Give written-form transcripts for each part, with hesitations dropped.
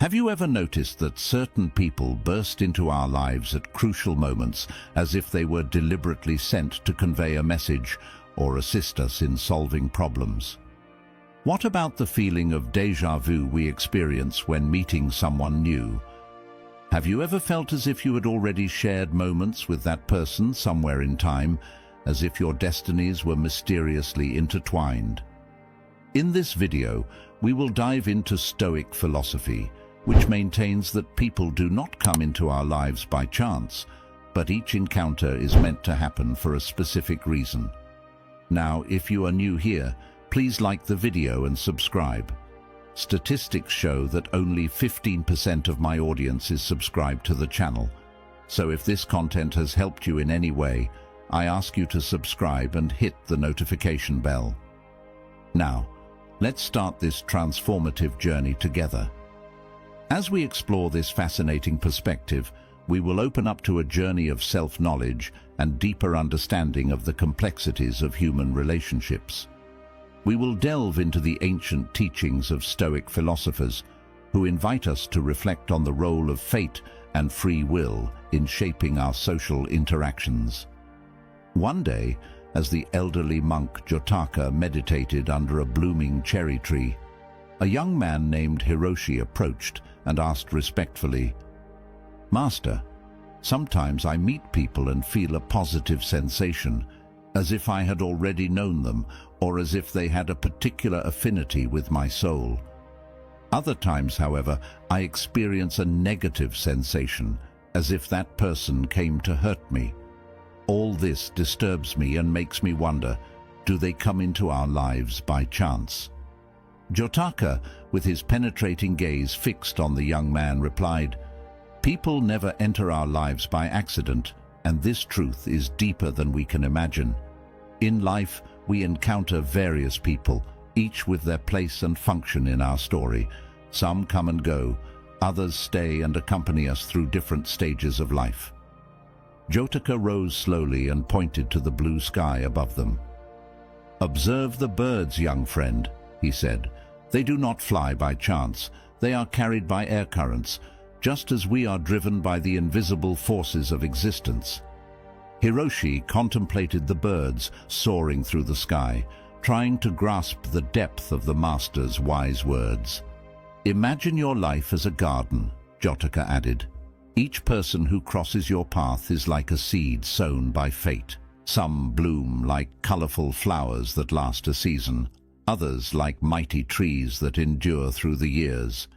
Have you ever noticed that certain people burst into our lives at crucial moments as if they were deliberately sent to convey a message or assist us in solving problems? What about the feeling of déjà vu we experience when meeting someone new? Have you ever felt as if you had already shared moments with that person somewhere in time, as if your destinies were mysteriously intertwined? In this video, we will dive into Stoic philosophy, which maintains that people do not come into our lives by chance, but each encounter is meant to happen for a specific reason. Now, if you are new here, please like the video and subscribe. Statistics show that only 15% of my audience is subscribed to the channel, so if this content has helped you in any way, I ask you to subscribe and hit the notification bell. Now, let's start this transformative journey together. As we explore this fascinating perspective, we will open up to a journey of self-knowledge and deeper understanding of the complexities of human relationships. We will delve into the ancient teachings of Stoic philosophers who invite us to reflect on the role of fate and free will in shaping our social interactions. One day, as the elderly monk Jotaka meditated under a blooming cherry tree, a young man named Hiroshi approached and asked respectfully, "Master, sometimes I meet people and feel a positive sensation, as if I had already known them or as if they had a particular affinity with my soul. Other times, however, I experience a negative sensation, as if that person came to hurt me. All this disturbs me and makes me wonder, do they come into our lives by chance?" Jotaka, with his penetrating gaze fixed on the young man, replied, "People never enter our lives by accident, and this truth is deeper than we can imagine. In life, we encounter various people, each with their place and function in our story. Some come and go, others stay and accompany us through different stages of life." Jotaka rose slowly and pointed to the blue sky above them. "Observe the birds, young friend," he said. "They do not fly by chance. They are carried by air currents, just as we are driven by the invisible forces of existence." Hiroshi contemplated the birds soaring through the sky, trying to grasp the depth of the master's wise words. "Imagine your life as a garden," Jotaka added. "Each person who crosses your path is like a seed sown by fate. Some bloom like colorful flowers that last a season, others like mighty trees that endure through the years,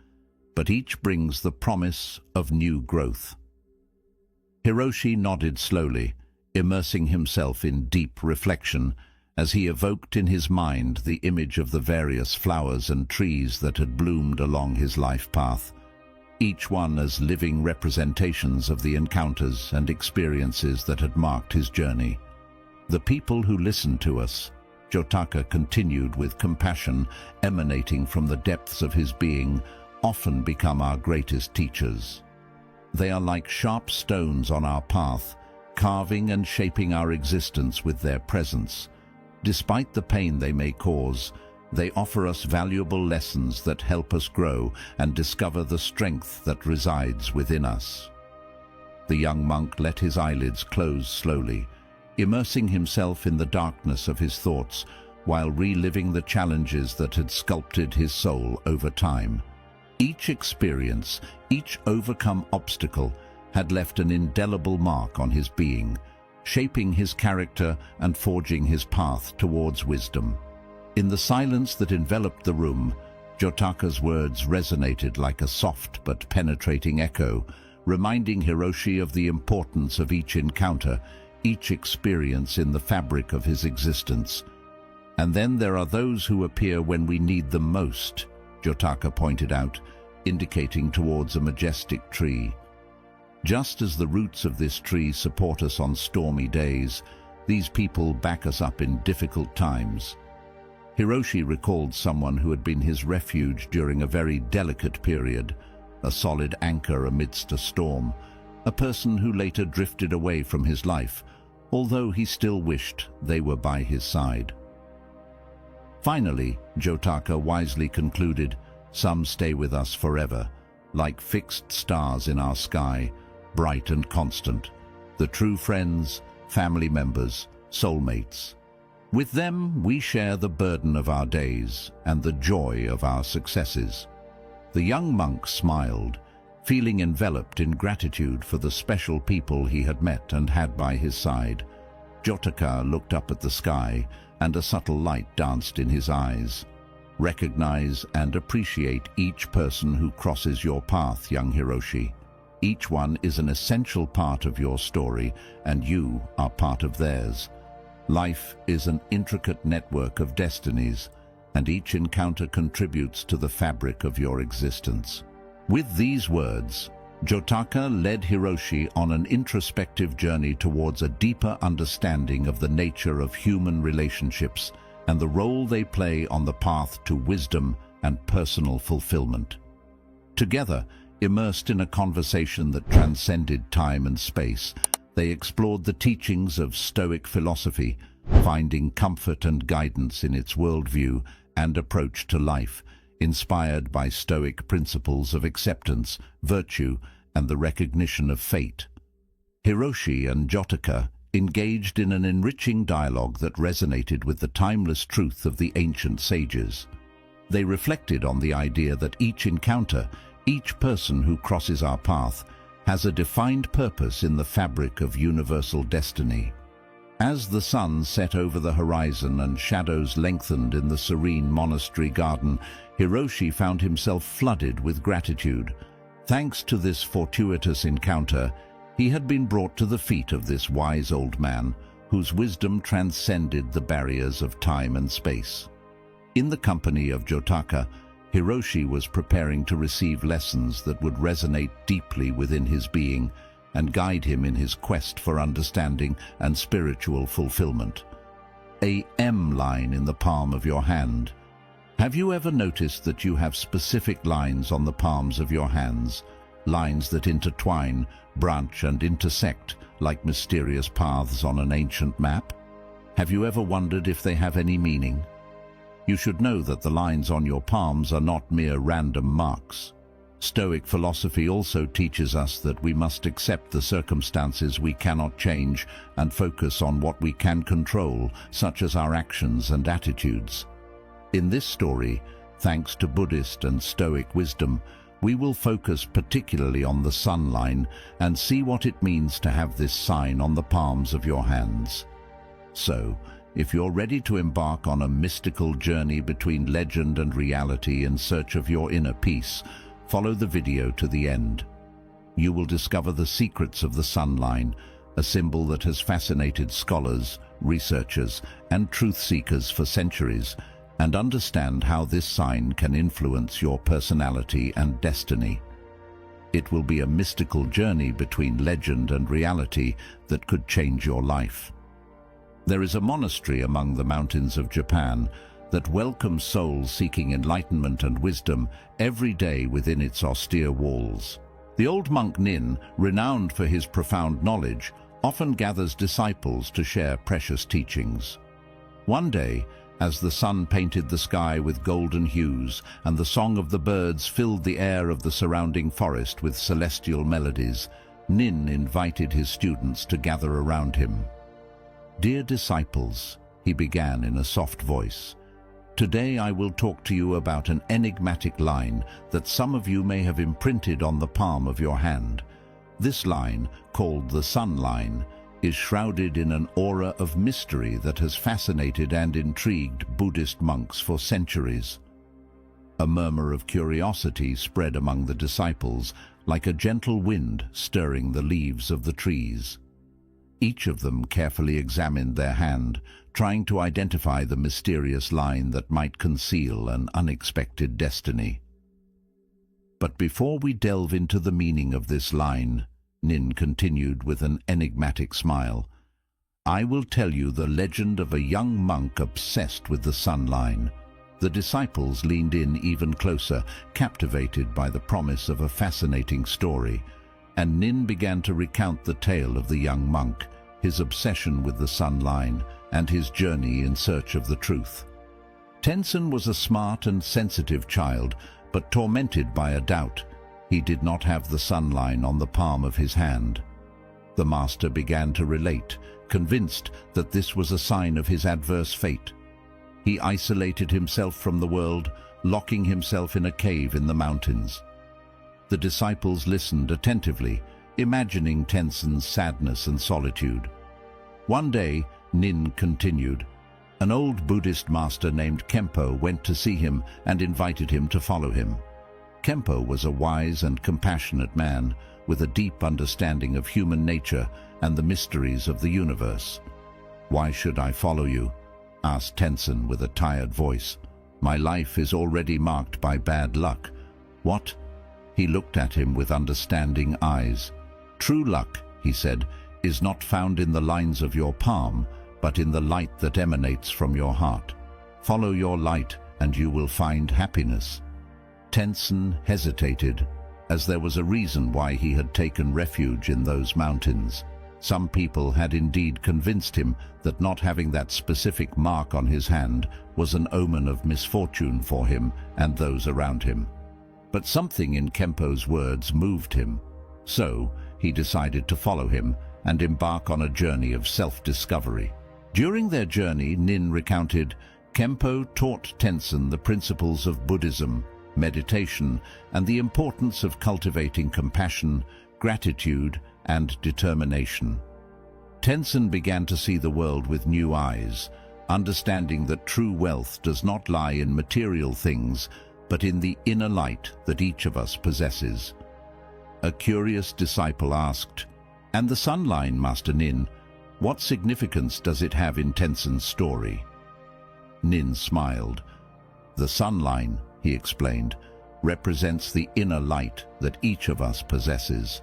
but each brings the promise of new growth." Hiroshi nodded slowly, immersing himself in deep reflection as he evoked in his mind the image of the various flowers and trees that had bloomed along his life path, each one as living representations of the encounters and experiences that had marked his journey. "The people who listen to us," Jotaka continued with compassion emanating from the depths of his being, "often become our greatest teachers. They are like sharp stones on our path, carving and shaping our existence with their presence. Despite the pain they may cause, they offer us valuable lessons that help us grow and discover the strength that resides within us." The young monk let his eyelids close slowly, immersing himself in the darkness of his thoughts while reliving the challenges that had sculpted his soul over time. Each experience, each overcome obstacle, had left an indelible mark on his being, shaping his character and forging his path towards wisdom. In the silence that enveloped the room, Jotaka's words resonated like a soft but penetrating echo, reminding Hiroshi of the importance of each encounter, each experience in the fabric of his existence. "And then there are those who appear when we need them most," Jotaka pointed out, indicating towards a majestic tree. "Just as the roots of this tree support us on stormy days, these people back us up in difficult times." Hiroshi recalled someone who had been his refuge during a very delicate period, a solid anchor amidst a storm, a person who later drifted away from his life, although he still wished they were by his side. Finally, Jotaka wisely concluded, "Some stay with us forever, like fixed stars in our sky, bright and constant. The true friends, family members, soulmates. With them, we share the burden of our days and the joy of our successes. The young monk smiled, feeling enveloped in gratitude for the special people he had met and had by his side. Jotaka looked up at the sky, and a subtle light danced in his eyes. Recognize and appreciate each person who crosses your path, young Hiroshi. Each one is an essential part of your story, and you are part of theirs. Life is an intricate network of destinies, and each encounter contributes to the fabric of your existence. With these words, Jotaka led Hiroshi on an introspective journey towards a deeper understanding of the nature of human relationships and the role they play on the path to wisdom and personal fulfillment. Together, immersed in a conversation that transcended time and space, they explored the teachings of Stoic philosophy, finding comfort and guidance in its worldview and approach to life, inspired by Stoic principles of acceptance, virtue, and the recognition of fate. Hiroshi and Jotaka engaged in an enriching dialogue that resonated with the timeless truth of the ancient sages. They reflected on the idea that each encounter, each person who crosses our path, has a defined purpose in the fabric of universal destiny. As the sun set over the horizon and shadows lengthened in the serene monastery garden, Hiroshi found himself flooded with gratitude. Thanks to this fortuitous encounter, he had been brought to the feet of this wise old man, whose wisdom transcended the barriers of time and space. In the company of Jotaka, Hiroshi was preparing to receive lessons that would resonate deeply within his being and guide him in his quest for understanding and spiritual fulfillment. A M line in the palm of your hand. Have you ever noticed that you have specific lines on the palms of your hands? Lines that intertwine, branch and intersect like mysterious paths on an ancient map? Have you ever wondered if they have any meaning? You should know that the lines on your palms are not mere random marks. Stoic philosophy also teaches us that we must accept the circumstances we cannot change and focus on what we can control, such as our actions and attitudes. In this story, thanks to Buddhist and Stoic wisdom, we will focus particularly on the sun line and see what it means to have this sign on the palms of your hands. So, if you're ready to embark on a mystical journey between legend and reality in search of your inner peace, follow the video to the end. You will discover the secrets of the sun line, a symbol that has fascinated scholars, researchers, and truth-seekers for centuries, and understand how this sign can influence your personality and destiny. It will be a mystical journey between legend and reality that could change your life. There is a monastery among the mountains of Japan that welcomes souls seeking enlightenment and wisdom every day within its austere walls. The old monk Nin, renowned for his profound knowledge, often gathers disciples to share precious teachings. One day, as the sun painted the sky with golden hues and the song of the birds filled the air of the surrounding forest with celestial melodies, Nin invited his students to gather around him. "Dear disciples," he began in a soft voice, "today I will talk to you about an enigmatic line that some of you may have imprinted on the palm of your hand. This line, called the sun line, is shrouded in an aura of mystery that has fascinated and intrigued Buddhist monks for centuries." A murmur of curiosity spread among the disciples, like a gentle wind stirring the leaves of the trees. Each of them carefully examined their hand, trying to identify the mysterious line that might conceal an unexpected destiny. But before we delve into the meaning of this line, Nin continued with an enigmatic smile, "I will tell you the legend of a young monk obsessed with the sun line." The disciples leaned in even closer, captivated by the promise of a fascinating story, and Nin began to recount the tale of the young monk, his obsession with the sun line, and his journey in search of the truth. Tenzin was a smart and sensitive child, but tormented by a doubt. He did not have the sun line on the palm of his hand. The master began to relate, convinced that this was a sign of his adverse fate. He isolated himself from the world, locking himself in a cave in the mountains. The disciples listened attentively, imagining Tenzin's sadness and solitude. One day, Nin continued, an old Buddhist master named Kempo went to see him and invited him to follow him. Kempo was a wise and compassionate man with a deep understanding of human nature and the mysteries of the universe. "Why should I follow you?" asked Tenzin with a tired voice. "My life is already marked by bad luck." "What?" He looked at him with understanding eyes. "True luck," he said, "is not found in the lines of your palm, but in the light that emanates from your heart. Follow your light and you will find happiness." Tenzin hesitated, as there was a reason why he had taken refuge in those mountains. Some people had indeed convinced him that not having that specific mark on his hand was an omen of misfortune for him and those around him. But something in Kempo's words moved him. So he decided to follow him and embark on a journey of self-discovery. During their journey, Nin recounted, Kempo taught Tenzin the principles of Buddhism, meditation, and the importance of cultivating compassion, gratitude, and determination. Tenzin began to see the world with new eyes, understanding that true wealth does not lie in material things, but in the inner light that each of us possesses. A curious disciple asked, "And the sun line, Master Nin, what significance does it have in Tenzin's story?" Nin smiled. "The sun line," he explained, "represents the inner light that each of us possesses."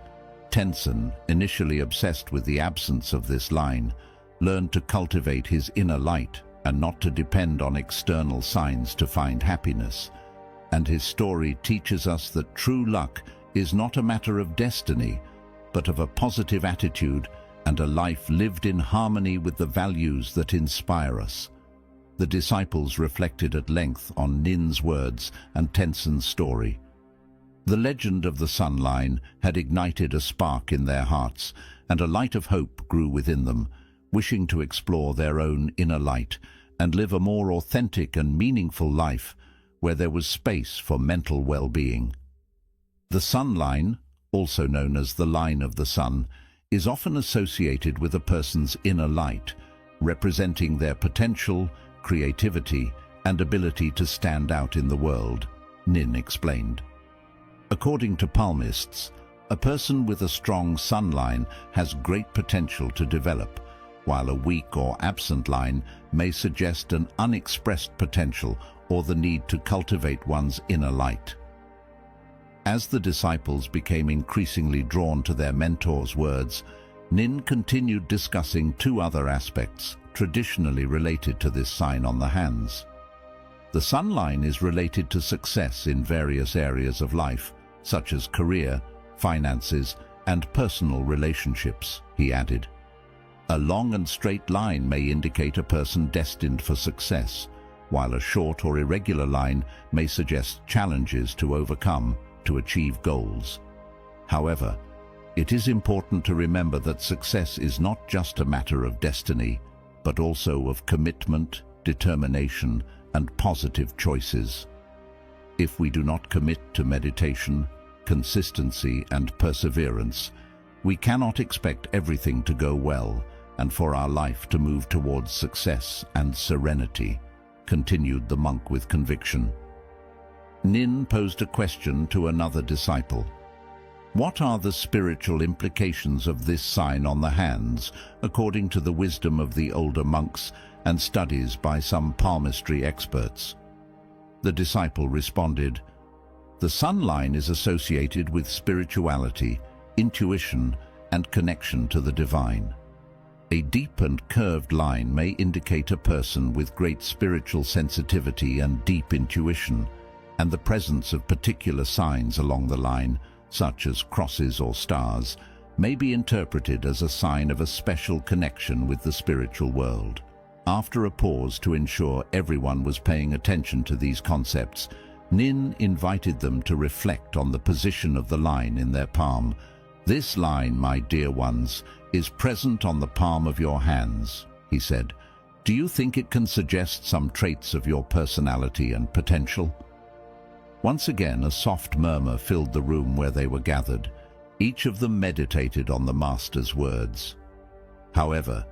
Tenzin, initially obsessed with the absence of this line, learned to cultivate his inner light and not to depend on external signs to find happiness. And his story teaches us that true luck is not a matter of destiny, but of a positive attitude and a life lived in harmony with the values that inspire us. The disciples reflected at length on Nin's words and Tenzin's story. The legend of the sun line had ignited a spark in their hearts, and a light of hope grew within them, wishing to explore their own inner light and live a more authentic and meaningful life where there was space for mental well-being. The sun line, also known as the line of the sun, is often associated with a person's inner light, representing their potential, creativity, and ability to stand out in the world, Nin explained. According to palmists, a person with a strong sun line has great potential to develop, while a weak or absent line may suggest an unexpressed potential or the need to cultivate one's inner light. As the disciples became increasingly drawn to their mentor's words, Nin continued discussing two other aspects traditionally related to this sign on the hands. The sun line is related to success in various areas of life, such as career, finances, and personal relationships, he added. A long and straight line may indicate a person destined for success, while a short or irregular line may suggest challenges to overcome to achieve goals. However, it is important to remember that success is not just a matter of destiny, but also of commitment, determination, and positive choices. If we do not commit to meditation, consistency, and perseverance, we cannot expect everything to go well and for our life to move towards success and serenity, continued the monk with conviction. Nin posed a question to another disciple. What are the spiritual implications of this sign on the hands, according to the wisdom of the older monks and studies by some palmistry experts? The disciple responded, "The sun line is associated with spirituality, intuition, and connection to the divine. A deep and curved line may indicate a person with great spiritual sensitivity and deep intuition, and the presence of particular signs along the line, such as crosses or stars, may be interpreted as a sign of a special connection with the spiritual world." After a pause to ensure everyone was paying attention to these concepts, Nin invited them to reflect on the position of the line in their palm. "This line, my dear ones, is present on the palm of your hands," he said. "Do you think it can suggest some traits of your personality and potential?" Once again, a soft murmur filled the room where they were gathered. Each of them meditated on the master's words. "However,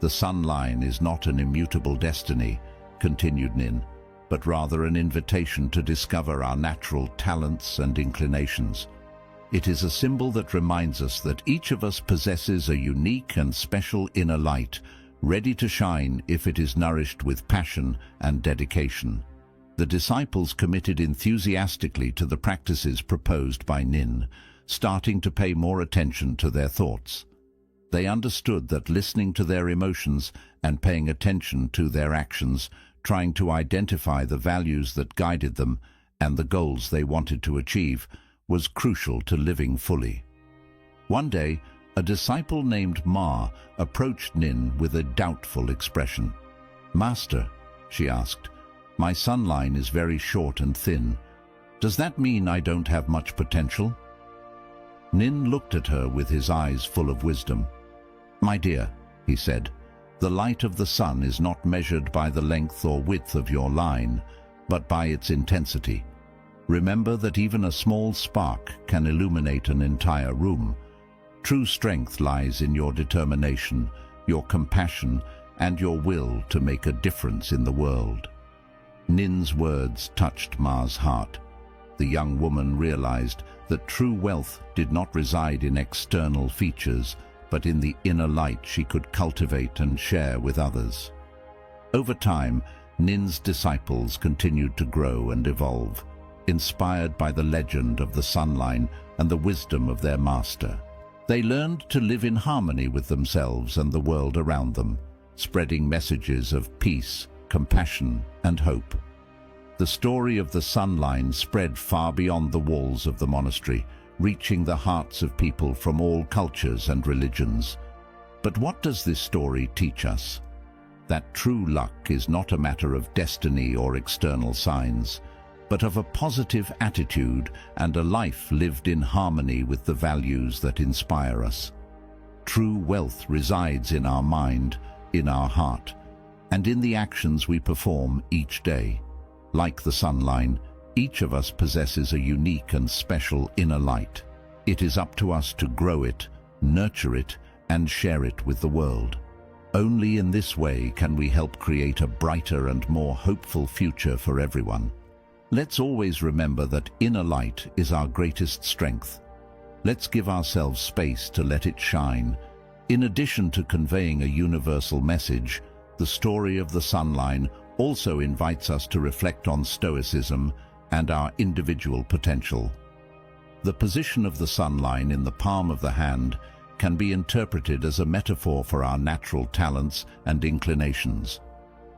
the sun line is not an immutable destiny," continued Nin, "but rather an invitation to discover our natural talents and inclinations. It is a symbol that reminds us that each of us possesses a unique and special inner light, ready to shine if it is nourished with passion and dedication." The disciples committed enthusiastically to the practices proposed by Nin, starting to pay more attention to their thoughts. They understood that listening to their emotions and paying attention to their actions, trying to identify the values that guided them and the goals they wanted to achieve, was crucial to living fully. One day, a disciple named Ma approached Nin with a doubtful expression. "Master," she asked, "my sun line is very short and thin. Does that mean I don't have much potential?" Nin looked at her with his eyes full of wisdom. "My dear," he said, "the light of the sun is not measured by the length or width of your line, but by its intensity. Remember that even a small spark can illuminate an entire room. True strength lies in your determination, your compassion, and your will to make a difference in the world." Nin's words touched Ma's heart. The young woman realized that true wealth did not reside in external features, but in the inner light she could cultivate and share with others. Over time, Nin's disciples continued to grow and evolve, inspired by the legend of the sunline and the wisdom of their master. They learned to live in harmony with themselves and the world around them, spreading messages of peace, compassion, and hope. The story of the sunline spread far beyond the walls of the monastery, reaching the hearts of people from all cultures and religions. But what does this story teach us? That true luck is not a matter of destiny or external signs, but of a positive attitude and a life lived in harmony with the values that inspire us. True wealth resides in our mind, in our heart, and in the actions we perform each day. Like the sunline, each of us possesses a unique and special inner light. It is up to us to grow it, nurture it, and share it with the world. Only in this way can we help create a brighter and more hopeful future for everyone. Let's always remember that inner light is our greatest strength. Let's give ourselves space to let it shine. In addition to conveying a universal message, the story of the sunline also invites us to reflect on Stoicism and our individual potential. The position of the sunline in the palm of the hand can be interpreted as a metaphor for our natural talents and inclinations.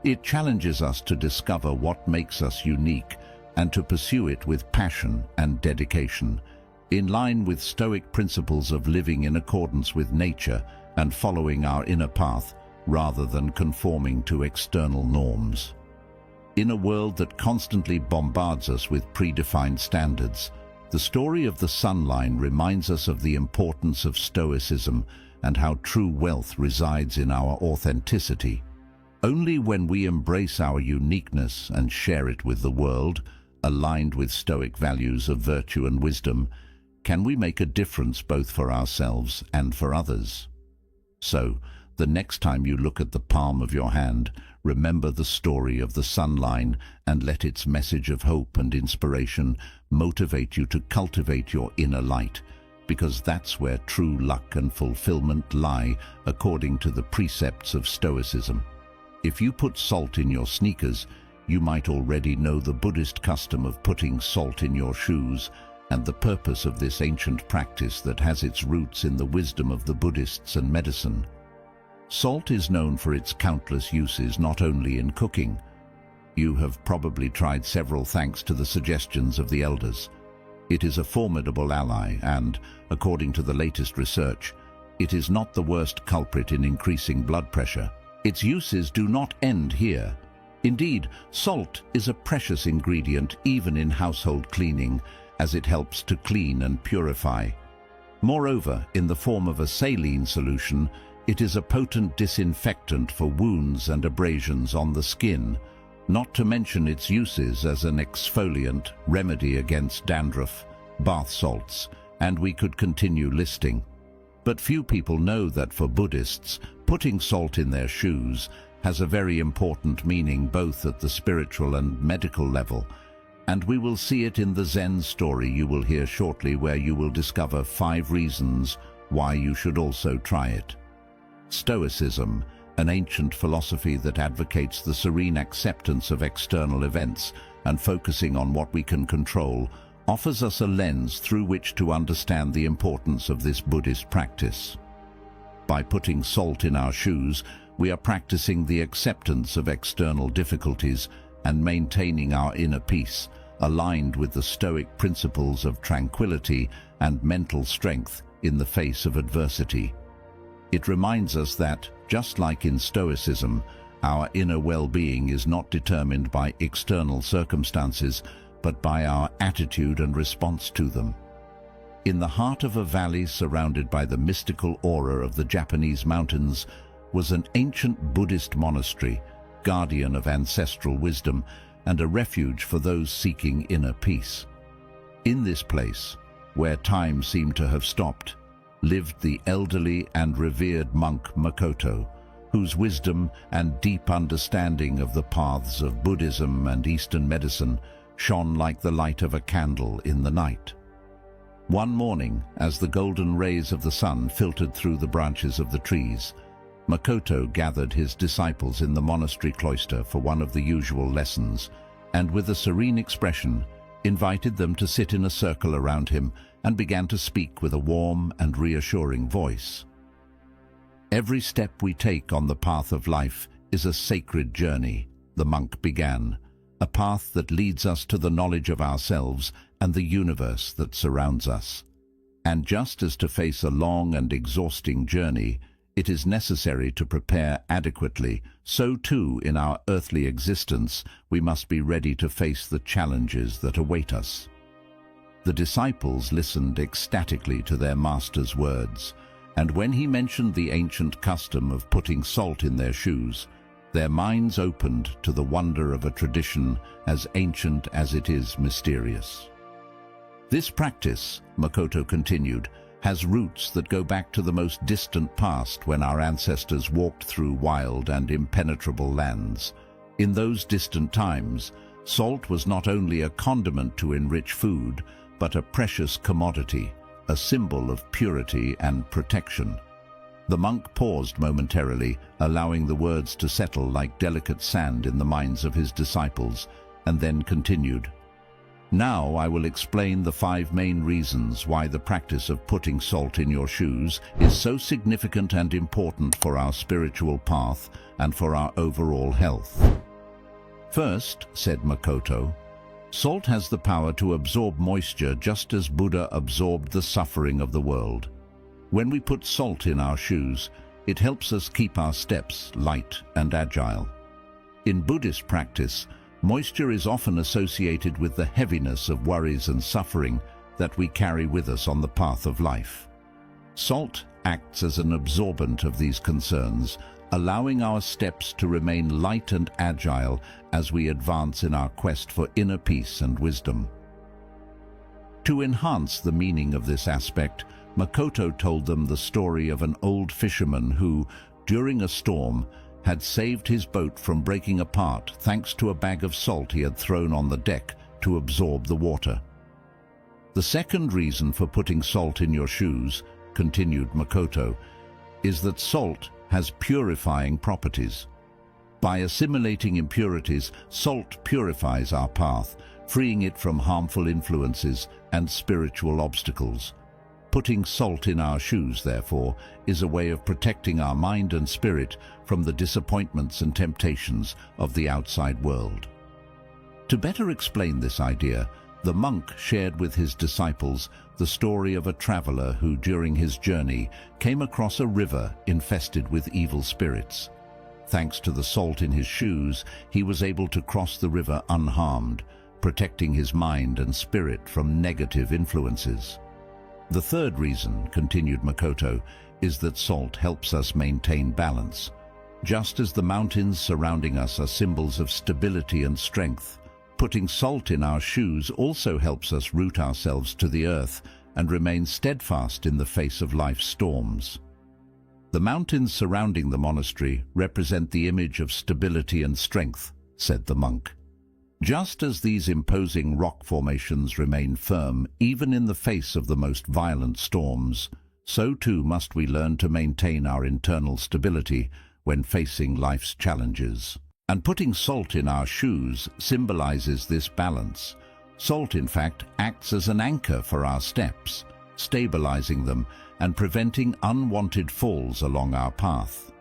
It challenges us to discover what makes us unique and to pursue it with passion and dedication, in line with Stoic principles of living in accordance with nature and following our inner path rather than conforming to external norms. In a world that constantly bombards us with predefined standards, the story of the sunline reminds us of the importance of Stoicism and how true wealth resides in our authenticity. Only when we embrace our uniqueness and share it with the world, aligned with Stoic values of virtue and wisdom, can we make a difference both for ourselves and for others. So, the next time you look at the palm of your hand, remember the story of the sunline and let its message of hope and inspiration motivate you to cultivate your inner light, because that's where true luck and fulfillment lie according to the precepts of Stoicism. If you put salt in your sneakers, you might already know the Buddhist custom of putting salt in your shoes and the purpose of this ancient practice that has its roots in the wisdom of the Buddhists and medicine. Salt is known for its countless uses not only in cooking. You have probably tried several thanks to the suggestions of the elders. It is a formidable ally and, according to the latest research, it is not the worst culprit in increasing blood pressure. Its uses do not end here. Indeed, salt is a precious ingredient even in household cleaning, as it helps to clean and purify. Moreover, in the form of a saline solution, it is a potent disinfectant for wounds and abrasions on the skin, not to mention its uses as an exfoliant, remedy against dandruff, bath salts, and we could continue listing. But few people know that for Buddhists, putting salt in their shoes has a very important meaning both at the spiritual and medical level, and we will see it in the Zen story you will hear shortly, where you will discover 5 reasons why you should also try it. Stoicism, an ancient philosophy that advocates the serene acceptance of external events and focusing on what we can control, offers us a lens through which to understand the importance of this Buddhist practice. By putting salt in our shoes, we are practicing the acceptance of external difficulties and maintaining our inner peace, aligned with the Stoic principles of tranquility and mental strength in the face of adversity. It reminds us that, just like in Stoicism, our inner well-being is not determined by external circumstances, but by our attitude and response to them. In the heart of a valley surrounded by the mystical aura of the Japanese mountains was an ancient Buddhist monastery, guardian of ancestral wisdom and a refuge for those seeking inner peace. In this place, where time seemed to have stopped, lived the elderly and revered monk Makoto, whose wisdom and deep understanding of the paths of Buddhism and Eastern medicine shone like the light of a candle in the night. One morning, as the golden rays of the sun filtered through the branches of the trees, Makoto gathered his disciples in the monastery cloister for one of the usual lessons, and with a serene expression, invited them to sit in a circle around him and began to speak with a warm and reassuring voice. "Every step we take on the path of life is a sacred journey," the monk began, "a path that leads us to the knowledge of ourselves and the universe that surrounds us. And just as to face a long and exhausting journey, it is necessary to prepare adequately, so too in our earthly existence we must be ready to face the challenges that await us." The disciples listened ecstatically to their master's words, and when he mentioned the ancient custom of putting salt in their shoes, their minds opened to the wonder of a tradition as ancient as it is mysterious. "This practice," Makoto continued, "has roots that go back to the most distant past, when our ancestors walked through wild and impenetrable lands. In those distant times, salt was not only a condiment to enrich food, but a precious commodity, a symbol of purity and protection." The monk paused momentarily, allowing the words to settle like delicate sand in the minds of his disciples, and then continued, "Now I will explain the 5 main reasons why the practice of putting salt in your shoes is so significant and important for our spiritual path and for our overall health." "First," said Makoto, "salt has the power to absorb moisture just as Buddha absorbed the suffering of the world. When we put salt in our shoes, it helps us keep our steps light and agile. In Buddhist practice, moisture is often associated with the heaviness of worries and suffering that we carry with us on the path of life. Salt acts as an absorbent of these concerns, allowing our steps to remain light and agile as we advance in our quest for inner peace and wisdom." To enhance the meaning of this aspect, Makoto told them the story of an old fisherman who, during a storm, had saved his boat from breaking apart thanks to a bag of salt he had thrown on the deck to absorb the water. "The second reason for putting salt in your shoes," continued Makoto, "is that salt has purifying properties. By assimilating impurities, salt purifies our path, freeing it from harmful influences and spiritual obstacles. Putting salt in our shoes, therefore, is a way of protecting our mind and spirit from the disappointments and temptations of the outside world." To better explain this idea, the monk shared with his disciples the story of a traveler who, during his journey, came across a river infested with evil spirits. Thanks to the salt in his shoes, he was able to cross the river unharmed, protecting his mind and spirit from negative influences. The third reason, continued Makoto, is that salt helps us maintain balance. Just as the mountains surrounding us are symbols of stability and strength, putting salt in our shoes also helps us root ourselves to the earth and remain steadfast in the face of life's storms. The mountains surrounding the monastery represent the image of stability and strength, said the monk. Just as these imposing rock formations remain firm even in the face of the most violent storms, so too must we learn to maintain our internal stability when facing life's challenges. And putting salt in our shoes symbolizes this balance. Salt, in fact, acts as an anchor for our steps, stabilizing them and preventing unwanted falls along our path.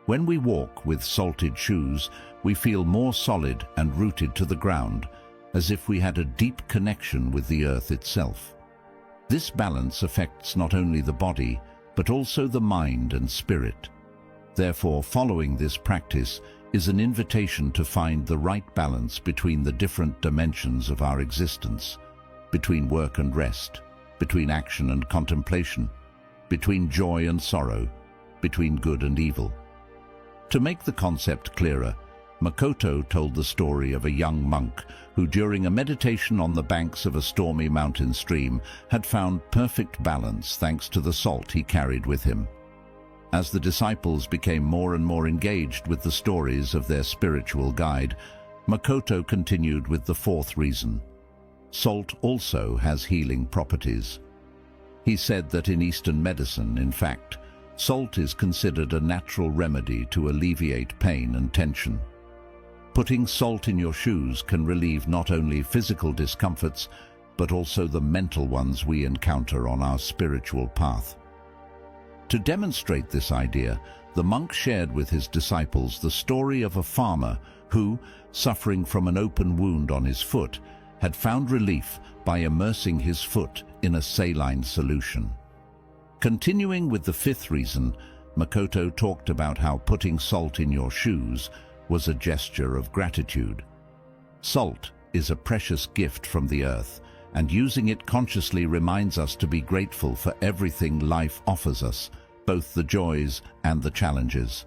When we walk with salted shoes, we feel more solid and rooted to the ground, as if we had a deep connection with the earth itself. This balance affects not only the body, but also the mind and spirit. Therefore, following this practice is an invitation to find the right balance between the different dimensions of our existence, between work and rest, between action and contemplation, between joy and sorrow, between good and evil. To make the concept clearer, Makoto told the story of a young monk who, during a meditation on the banks of a stormy mountain stream, had found perfect balance thanks to the salt he carried with him. As the disciples became more and more engaged with the stories of their spiritual guide, Makoto continued with the fourth reason. Salt also has healing properties. He said that in Eastern medicine, in fact, salt is considered a natural remedy to alleviate pain and tension. Putting salt in your shoes can relieve not only physical discomforts, but also the mental ones we encounter on our spiritual path. To demonstrate this idea, the monk shared with his disciples the story of a farmer who, suffering from an open wound on his foot, had found relief by immersing his foot in a saline solution. Continuing with the fifth reason, Makoto talked about how putting salt in your shoes was a gesture of gratitude. Salt is a precious gift from the earth, and using it consciously reminds us to be grateful for everything life offers us, both the joys and the challenges.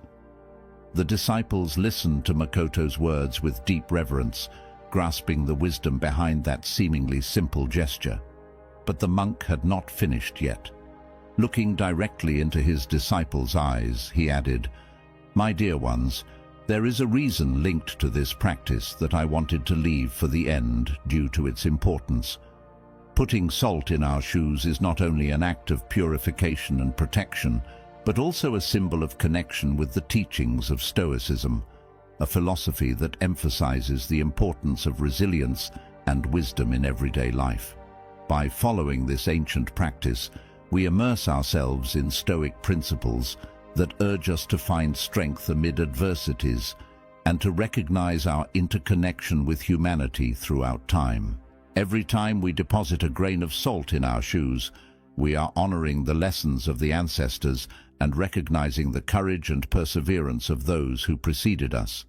The disciples listened to Makoto's words with deep reverence, grasping the wisdom behind that seemingly simple gesture. But the monk had not finished yet. Looking directly into his disciples' eyes, he added, "My dear ones, there is a reason linked to this practice that I wanted to leave for the end due to its importance. Putting salt in our shoes is not only an act of purification and protection, but also a symbol of connection with the teachings of Stoicism, a philosophy that emphasizes the importance of resilience and wisdom in everyday life. By following this ancient practice, we immerse ourselves in Stoic principles that urge us to find strength amid adversities and to recognize our interconnection with humanity throughout time. Every time we deposit a grain of salt in our shoes, we are honoring the lessons of the ancestors and recognizing the courage and perseverance of those who preceded us.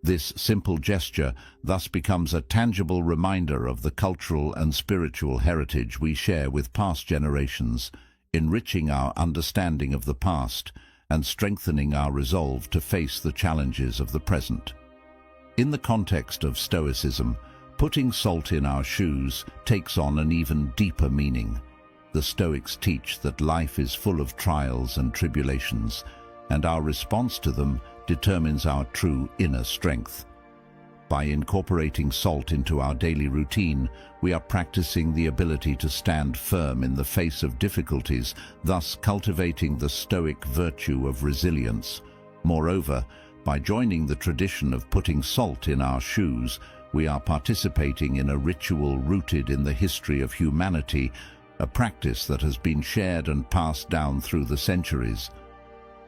This simple gesture thus becomes a tangible reminder of the cultural and spiritual heritage we share with past generations, enriching our understanding of the past and strengthening our resolve to face the challenges of the present. In the context of Stoicism, putting salt in our shoes takes on an even deeper meaning. The Stoics teach that life is full of trials and tribulations, and our response to them determines our true inner strength. By incorporating salt into our daily routine, we are practicing the ability to stand firm in the face of difficulties, thus cultivating the Stoic virtue of resilience. Moreover, by joining the tradition of putting salt in our shoes, we are participating in a ritual rooted in the history of humanity, a practice that has been shared and passed down through the centuries.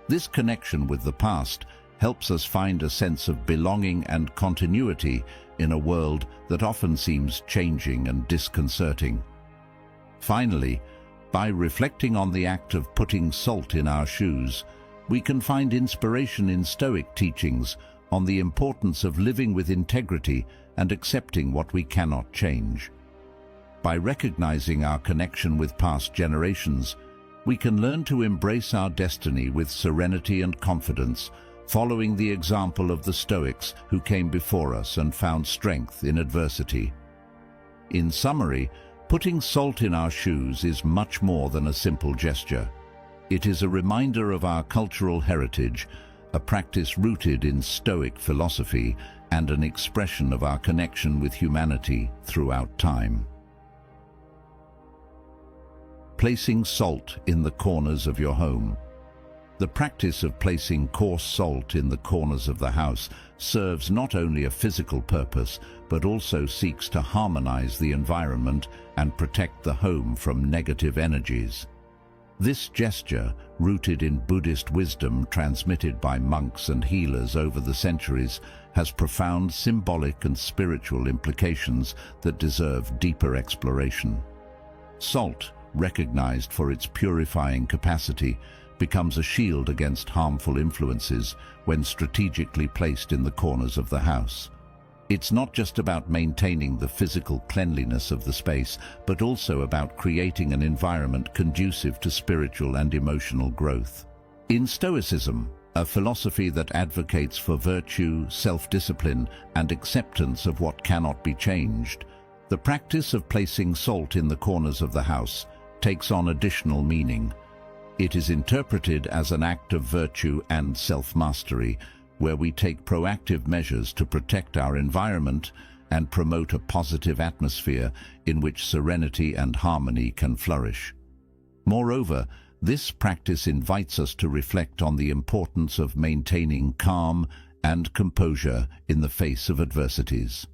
This connection with the past helps us find a sense of belonging and continuity in a world that often seems changing and disconcerting. Finally, by reflecting on the act of putting salt in our shoes, We can find inspiration in Stoic teachings on the importance of living with integrity and accepting what we cannot change. By recognizing our connection with past generations, we can learn to embrace our destiny with serenity and confidence, following the example of the Stoics who came before us and found strength in adversity. In summary, putting salt in our shoes is much more than a simple gesture. It is a reminder of our cultural heritage, a practice rooted in Stoic philosophy, and an expression of our connection with humanity throughout time. Placing salt in the corners of your home. The practice of placing coarse salt in the corners of the house serves not only a physical purpose, but also seeks to harmonize the environment and protect the home from negative energies. This gesture, rooted in Buddhist wisdom transmitted by monks and healers over the centuries, has profound symbolic and spiritual implications that deserve deeper exploration. Salt, recognized for its purifying capacity, becomes a shield against harmful influences when strategically placed in the corners of the house. It's not just about maintaining the physical cleanliness of the space, but also about creating an environment conducive to spiritual and emotional growth. In Stoicism, a philosophy that advocates for virtue, self-discipline, and acceptance of what cannot be changed, the practice of placing salt in the corners of the house takes on additional meaning. It is interpreted as an act of virtue and self-mastery, where we take proactive measures to protect our environment and promote a positive atmosphere in which serenity and harmony can flourish. Moreover, this practice invites us to reflect on the importance of maintaining calm and composure in the face of adversities.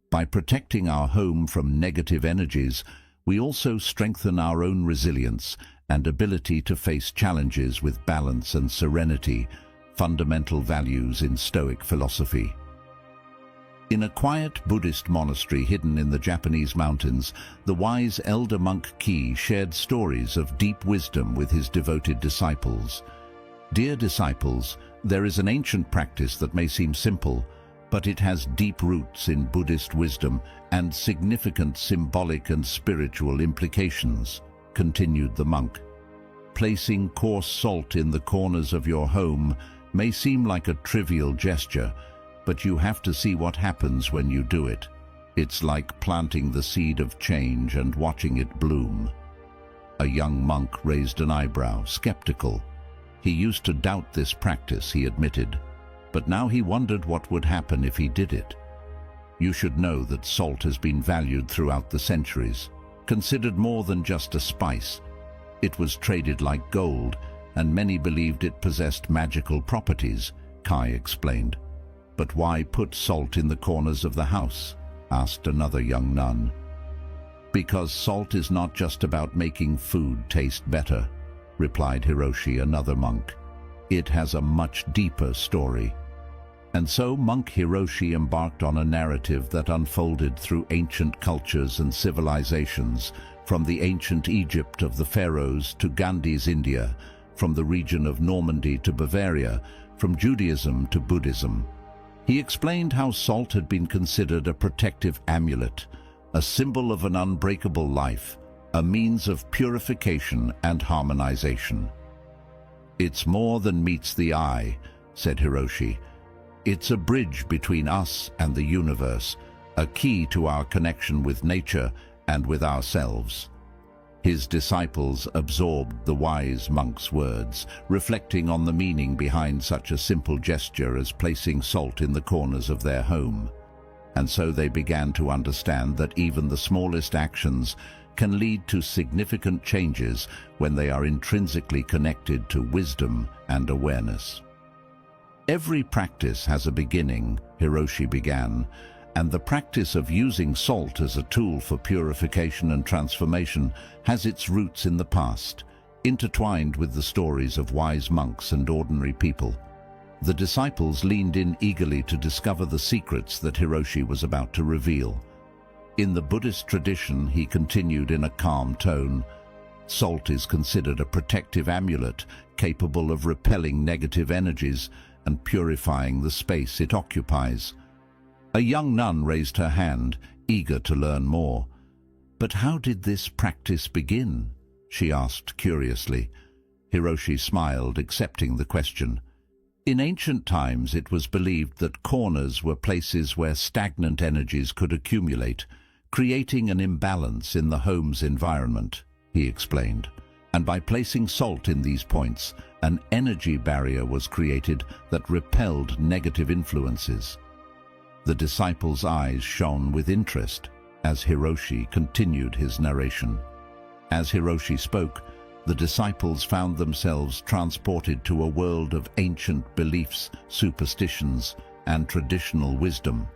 By protecting our home from negative energies, we also strengthen our own resilience and ability to face challenges with balance and serenity, fundamental values in Stoic philosophy. In a quiet Buddhist monastery hidden in the Japanese mountains, the wise elder monk Ki shared stories of deep wisdom with his devoted disciples. Dear disciples, there is an ancient practice that may seem simple, but it has deep roots in Buddhist wisdom and significant symbolic and spiritual implications, continued the monk. Placing coarse salt in the corners of your home may seem like a trivial gesture, but you have to see what happens when you do it. It's like planting the seed of change and watching it bloom. A young monk raised an eyebrow, skeptical. He used to doubt this practice, he admitted, but now he wondered what would happen if he did it. You should know that salt has been valued throughout the centuries, considered more than just a spice. It was traded like gold, and many believed it possessed magical properties, Kai explained. But why put salt in the corners of the house? Asked another young nun. Because salt is not just about making food taste better, replied Hiroshi, another monk. It has a much deeper story. And so monk Hiroshi embarked on a narrative that unfolded through ancient cultures and civilizations, from the ancient Egypt of the pharaohs to Gandhi's India, from the region of Normandy to Bavaria, from Judaism to Buddhism. He explained how salt had been considered a protective amulet, a symbol of an unbreakable life, a means of purification and harmonization. It's more than meets the eye, said Hiroshi. It's a bridge between us and the universe, a key to our connection with nature and with ourselves. His disciples absorbed the wise monk's words, reflecting on the meaning behind such a simple gesture as placing salt in the corners of their home. And so they began to understand that even the smallest actions can lead to significant changes when they are intrinsically connected to wisdom and awareness. Every practice has a beginning, Hiroshi began, and the practice of using salt as a tool for purification and transformation has its roots in the past, intertwined with the stories of wise monks and ordinary people. The disciples leaned in eagerly to discover the secrets that Hiroshi was about to reveal. In the Buddhist tradition, he continued in a calm tone, salt is considered a protective amulet, capable of repelling negative energies and purifying the space it occupies. A young nun raised her hand, eager to learn more. "But how did this practice begin?" she asked curiously. Hiroshi smiled, accepting the question. In ancient times, it was believed that corners were places where stagnant energies could accumulate, creating an imbalance in the home's environment, he explained. And by placing salt in these points, an energy barrier was created that repelled negative influences. The disciples' eyes shone with interest as Hiroshi continued his narration. As Hiroshi spoke, the disciples found themselves transported to a world of ancient beliefs, superstitions, and traditional wisdom,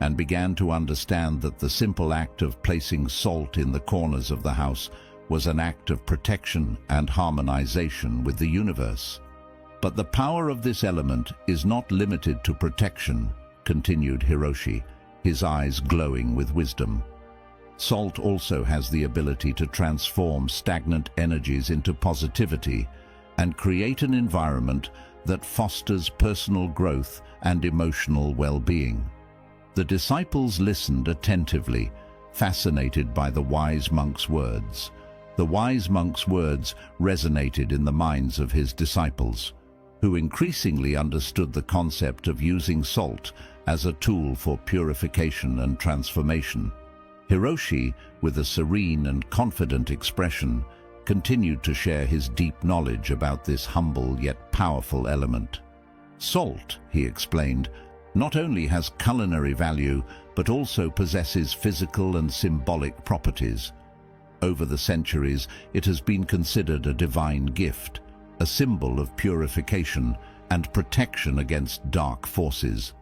and began to understand that the simple act of placing salt in the corners of the house was an act of protection and harmonization with the universe. But the power of this element is not limited to protection, continued Hiroshi, his eyes glowing with wisdom. Salt also has the ability to transform stagnant energies into positivity and create an environment that fosters personal growth and emotional well-being. The disciples listened attentively, fascinated by the wise monk's words. The wise monk's words resonated in the minds of his disciples, who increasingly understood the concept of using salt as a tool for purification and transformation. Hiroshi, with a serene and confident expression, continued to share his deep knowledge about this humble yet powerful element. Salt, he explained, not only has culinary value, but also possesses physical and symbolic properties. Over the centuries, it has been considered a divine gift, a symbol of purification and protection against dark forces.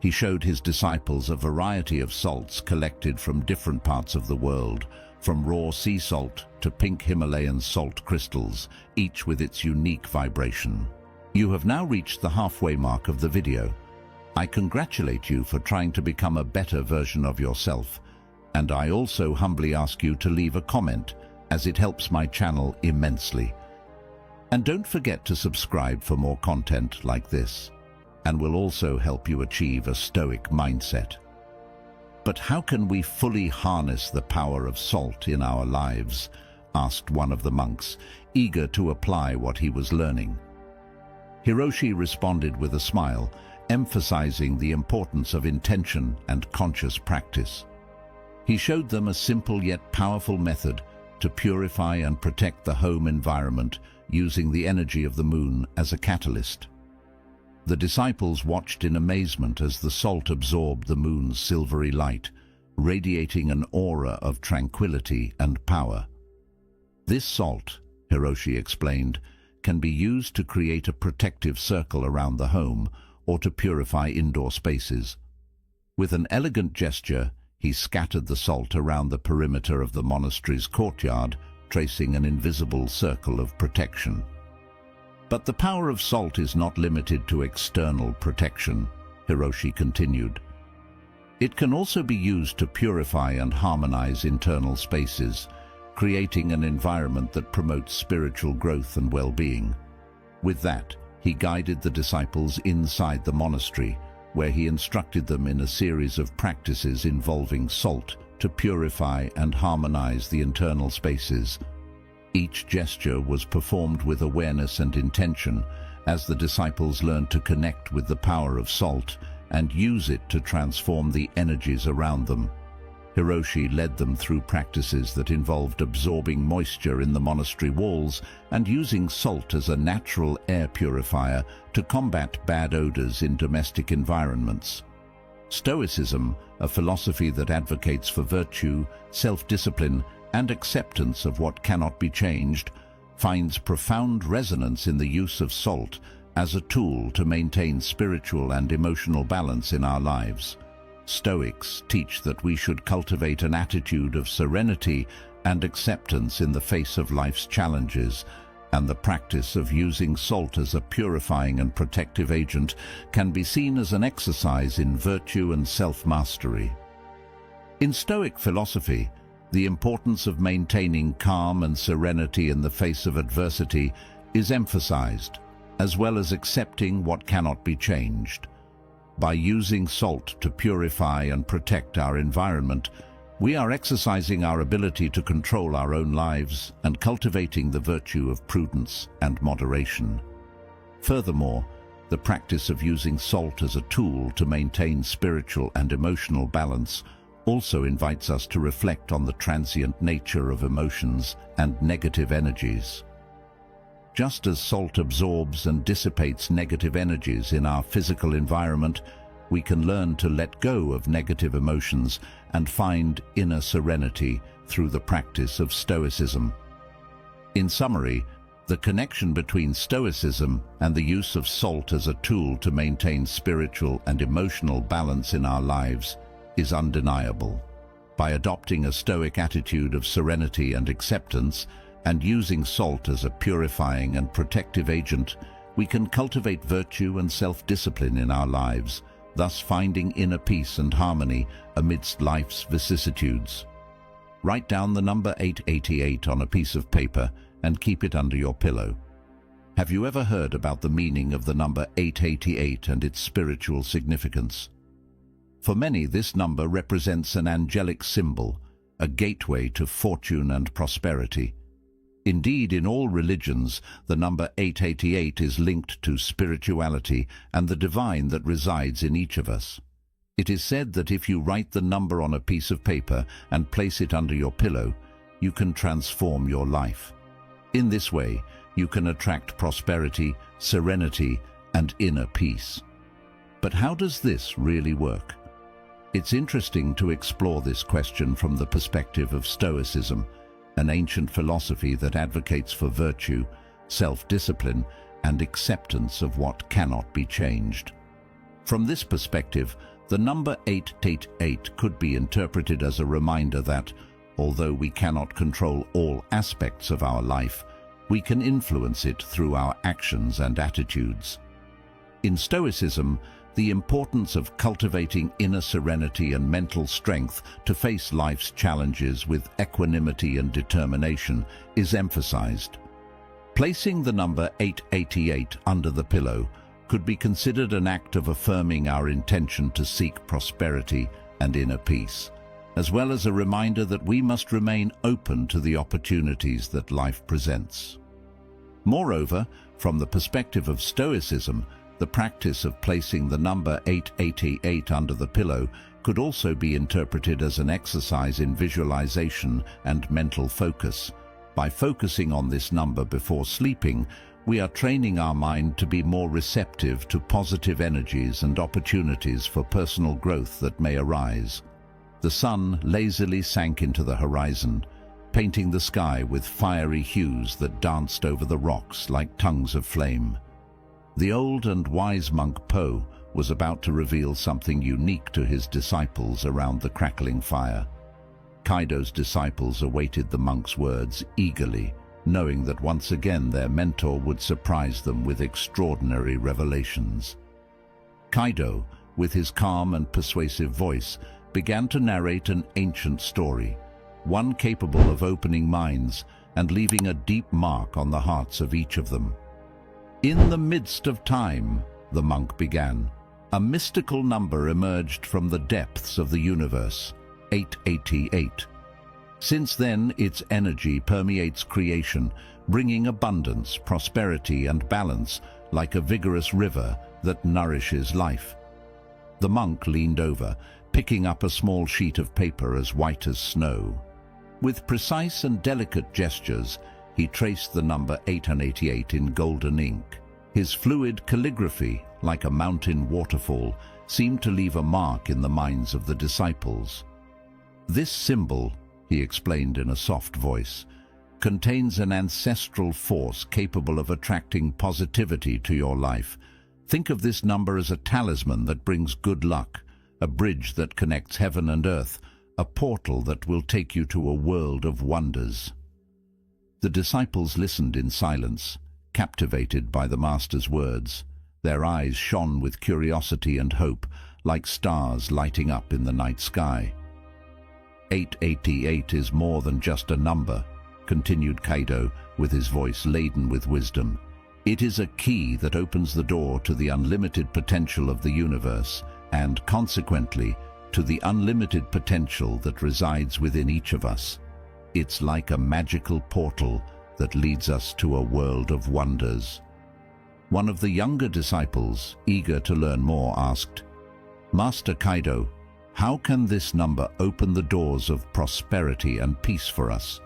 He showed his disciples a variety of salts collected from different parts of the world, from raw sea salt to pink Himalayan salt crystals, each with its unique vibration. You have now reached the halfway mark of the video. I congratulate you for trying to become a better version of yourself, and I also humbly ask you to leave a comment, as it helps my channel immensely. And don't forget to subscribe for more content like this, and will also help you achieve a Stoic mindset. But how can we fully harness the power of salt in our lives? Asked one of the monks, eager to apply what he was learning. Hiroshi responded with a smile, emphasizing the importance of intention and conscious practice. He showed them a simple yet powerful method to purify and protect the home environment using the energy of the moon as a catalyst. The disciples watched in amazement as the salt absorbed the moon's silvery light, radiating an aura of tranquility and power. This salt, Hiroshi explained, can be used to create a protective circle around the home or to purify indoor spaces. With an elegant gesture, he scattered the salt around the perimeter of the monastery's courtyard, tracing an invisible circle of protection. But the power of salt is not limited to external protection, Hiroshi continued. It can also be used to purify and harmonize internal spaces, creating an environment that promotes spiritual growth and well-being. With that, he guided the disciples inside the monastery, where he instructed them in a series of practices involving salt to purify and harmonize the internal spaces. Each gesture was performed with awareness and intention as the disciples learned to connect with the power of salt and use it to transform the energies around them. Hiroshi led them through practices that involved absorbing moisture in the monastery walls and using salt as a natural air purifier to combat bad odors in domestic environments. Stoicism, a philosophy that advocates for virtue, self-discipline, and acceptance of what cannot be changed, finds profound resonance in the use of salt as a tool to maintain spiritual and emotional balance in our lives. Stoics teach that we should cultivate an attitude of serenity and acceptance in the face of life's challenges, and the practice of using salt as a purifying and protective agent can be seen as an exercise in virtue and self-mastery. In Stoic philosophy, the importance of maintaining calm and serenity in the face of adversity is emphasized, as well as accepting what cannot be changed. By using salt to purify and protect our environment, we are exercising our ability to control our own lives and cultivating the virtue of prudence and moderation. Furthermore, the practice of using salt as a tool to maintain spiritual and emotional balance also invites us to reflect on the transient nature of emotions and negative energies. Just as salt absorbs and dissipates negative energies in our physical environment, we can learn to let go of negative emotions and find inner serenity through the practice of Stoicism. In summary, the connection between Stoicism and the use of salt as a tool to maintain spiritual and emotional balance in our lives is undeniable. By adopting a Stoic attitude of serenity and acceptance, and using salt as a purifying and protective agent, we can cultivate virtue and self-discipline in our lives, thus finding inner peace and harmony amidst life's vicissitudes. Write down the number 888 on a piece of paper and keep it under your pillow. Have you ever heard about the meaning of the number 888 and its spiritual significance? For many, this number represents an angelic symbol, a gateway to fortune and prosperity. Indeed, in all religions, the number 888 is linked to spirituality and the divine that resides in each of us. It is said that if you write the number on a piece of paper and place it under your pillow, you can transform your life. In this way, you can attract prosperity, serenity, and inner peace. But how does this really work? It's interesting to explore this question from the perspective of Stoicism, an ancient philosophy that advocates for virtue, self-discipline, and acceptance of what cannot be changed. From this perspective, the number 888 could be interpreted as a reminder that, although we cannot control all aspects of our life, we can influence it through our actions and attitudes. In Stoicism, the importance of cultivating inner serenity and mental strength to face life's challenges with equanimity and determination is emphasized. Placing the number 888 under the pillow could be considered an act of affirming our intention to seek prosperity and inner peace, as well as a reminder that we must remain open to the opportunities that life presents. Moreover, from the perspective of Stoicism, the practice of placing the number 888 under the pillow could also be interpreted as an exercise in visualization and mental focus. By focusing on this number before sleeping, we are training our mind to be more receptive to positive energies and opportunities for personal growth that may arise. The sun lazily sank into the horizon, painting the sky with fiery hues that danced over the rocks like tongues of flame. The old and wise monk Po was about to reveal something unique to his disciples around the crackling fire. Kaido's disciples awaited the monk's words eagerly, knowing that once again their mentor would surprise them with extraordinary revelations. Kaido, with his calm and persuasive voice, began to narrate an ancient story, one capable of opening minds and leaving a deep mark on the hearts of each of them. In the midst of time, the monk began, a mystical number emerged from the depths of the universe, 888. Since then, its energy permeates creation, bringing abundance, prosperity, and balance like a vigorous river that nourishes life. The monk leaned over, picking up a small sheet of paper as white as snow. With precise and delicate gestures, he traced the number 888 in golden ink. His fluid calligraphy, like a mountain waterfall, seemed to leave a mark in the minds of the disciples. This symbol, he explained in a soft voice, contains an ancestral force capable of attracting positivity to your life. Think of this number as a talisman that brings good luck, a bridge that connects heaven and earth, a portal that will take you to a world of wonders. The disciples listened in silence, captivated by the Master's words. Their eyes shone with curiosity and hope, like stars lighting up in the night sky. 888 is more than just a number, continued Kaido, with his voice laden with wisdom. It is a key that opens the door to the unlimited potential of the universe and, consequently, to the unlimited potential that resides within each of us. It's like a magical portal that leads us to a world of wonders. One of the younger disciples, eager to learn more, asked, "Master Kaido, how can this number open the doors of prosperity and peace for us?"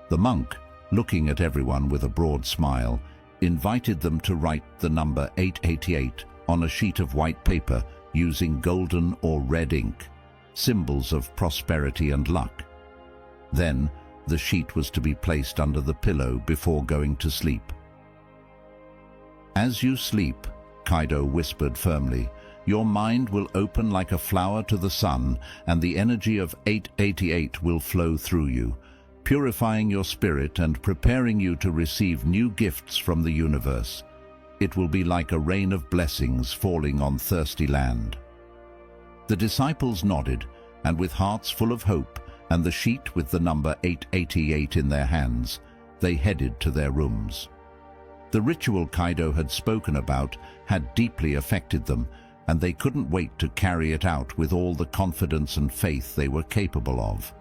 The monk, looking at everyone with a broad smile, invited them to write the number 888 on a sheet of white paper using golden or red ink, symbols of prosperity and luck. Then, the sheet was to be placed under the pillow before going to sleep. "As you sleep," Kaido whispered firmly, "your mind will open like a flower to the sun, and the energy of 888 will flow through you, purifying your spirit and preparing you to receive new gifts from the universe. It will be like a rain of blessings falling on thirsty land." The disciples nodded, and with hearts full of hope and the sheet with the number 888 in their hands, they headed to their rooms. The ritual Kaido had spoken about had deeply affected them, and they couldn't wait to carry it out with all the confidence and faith they were capable of.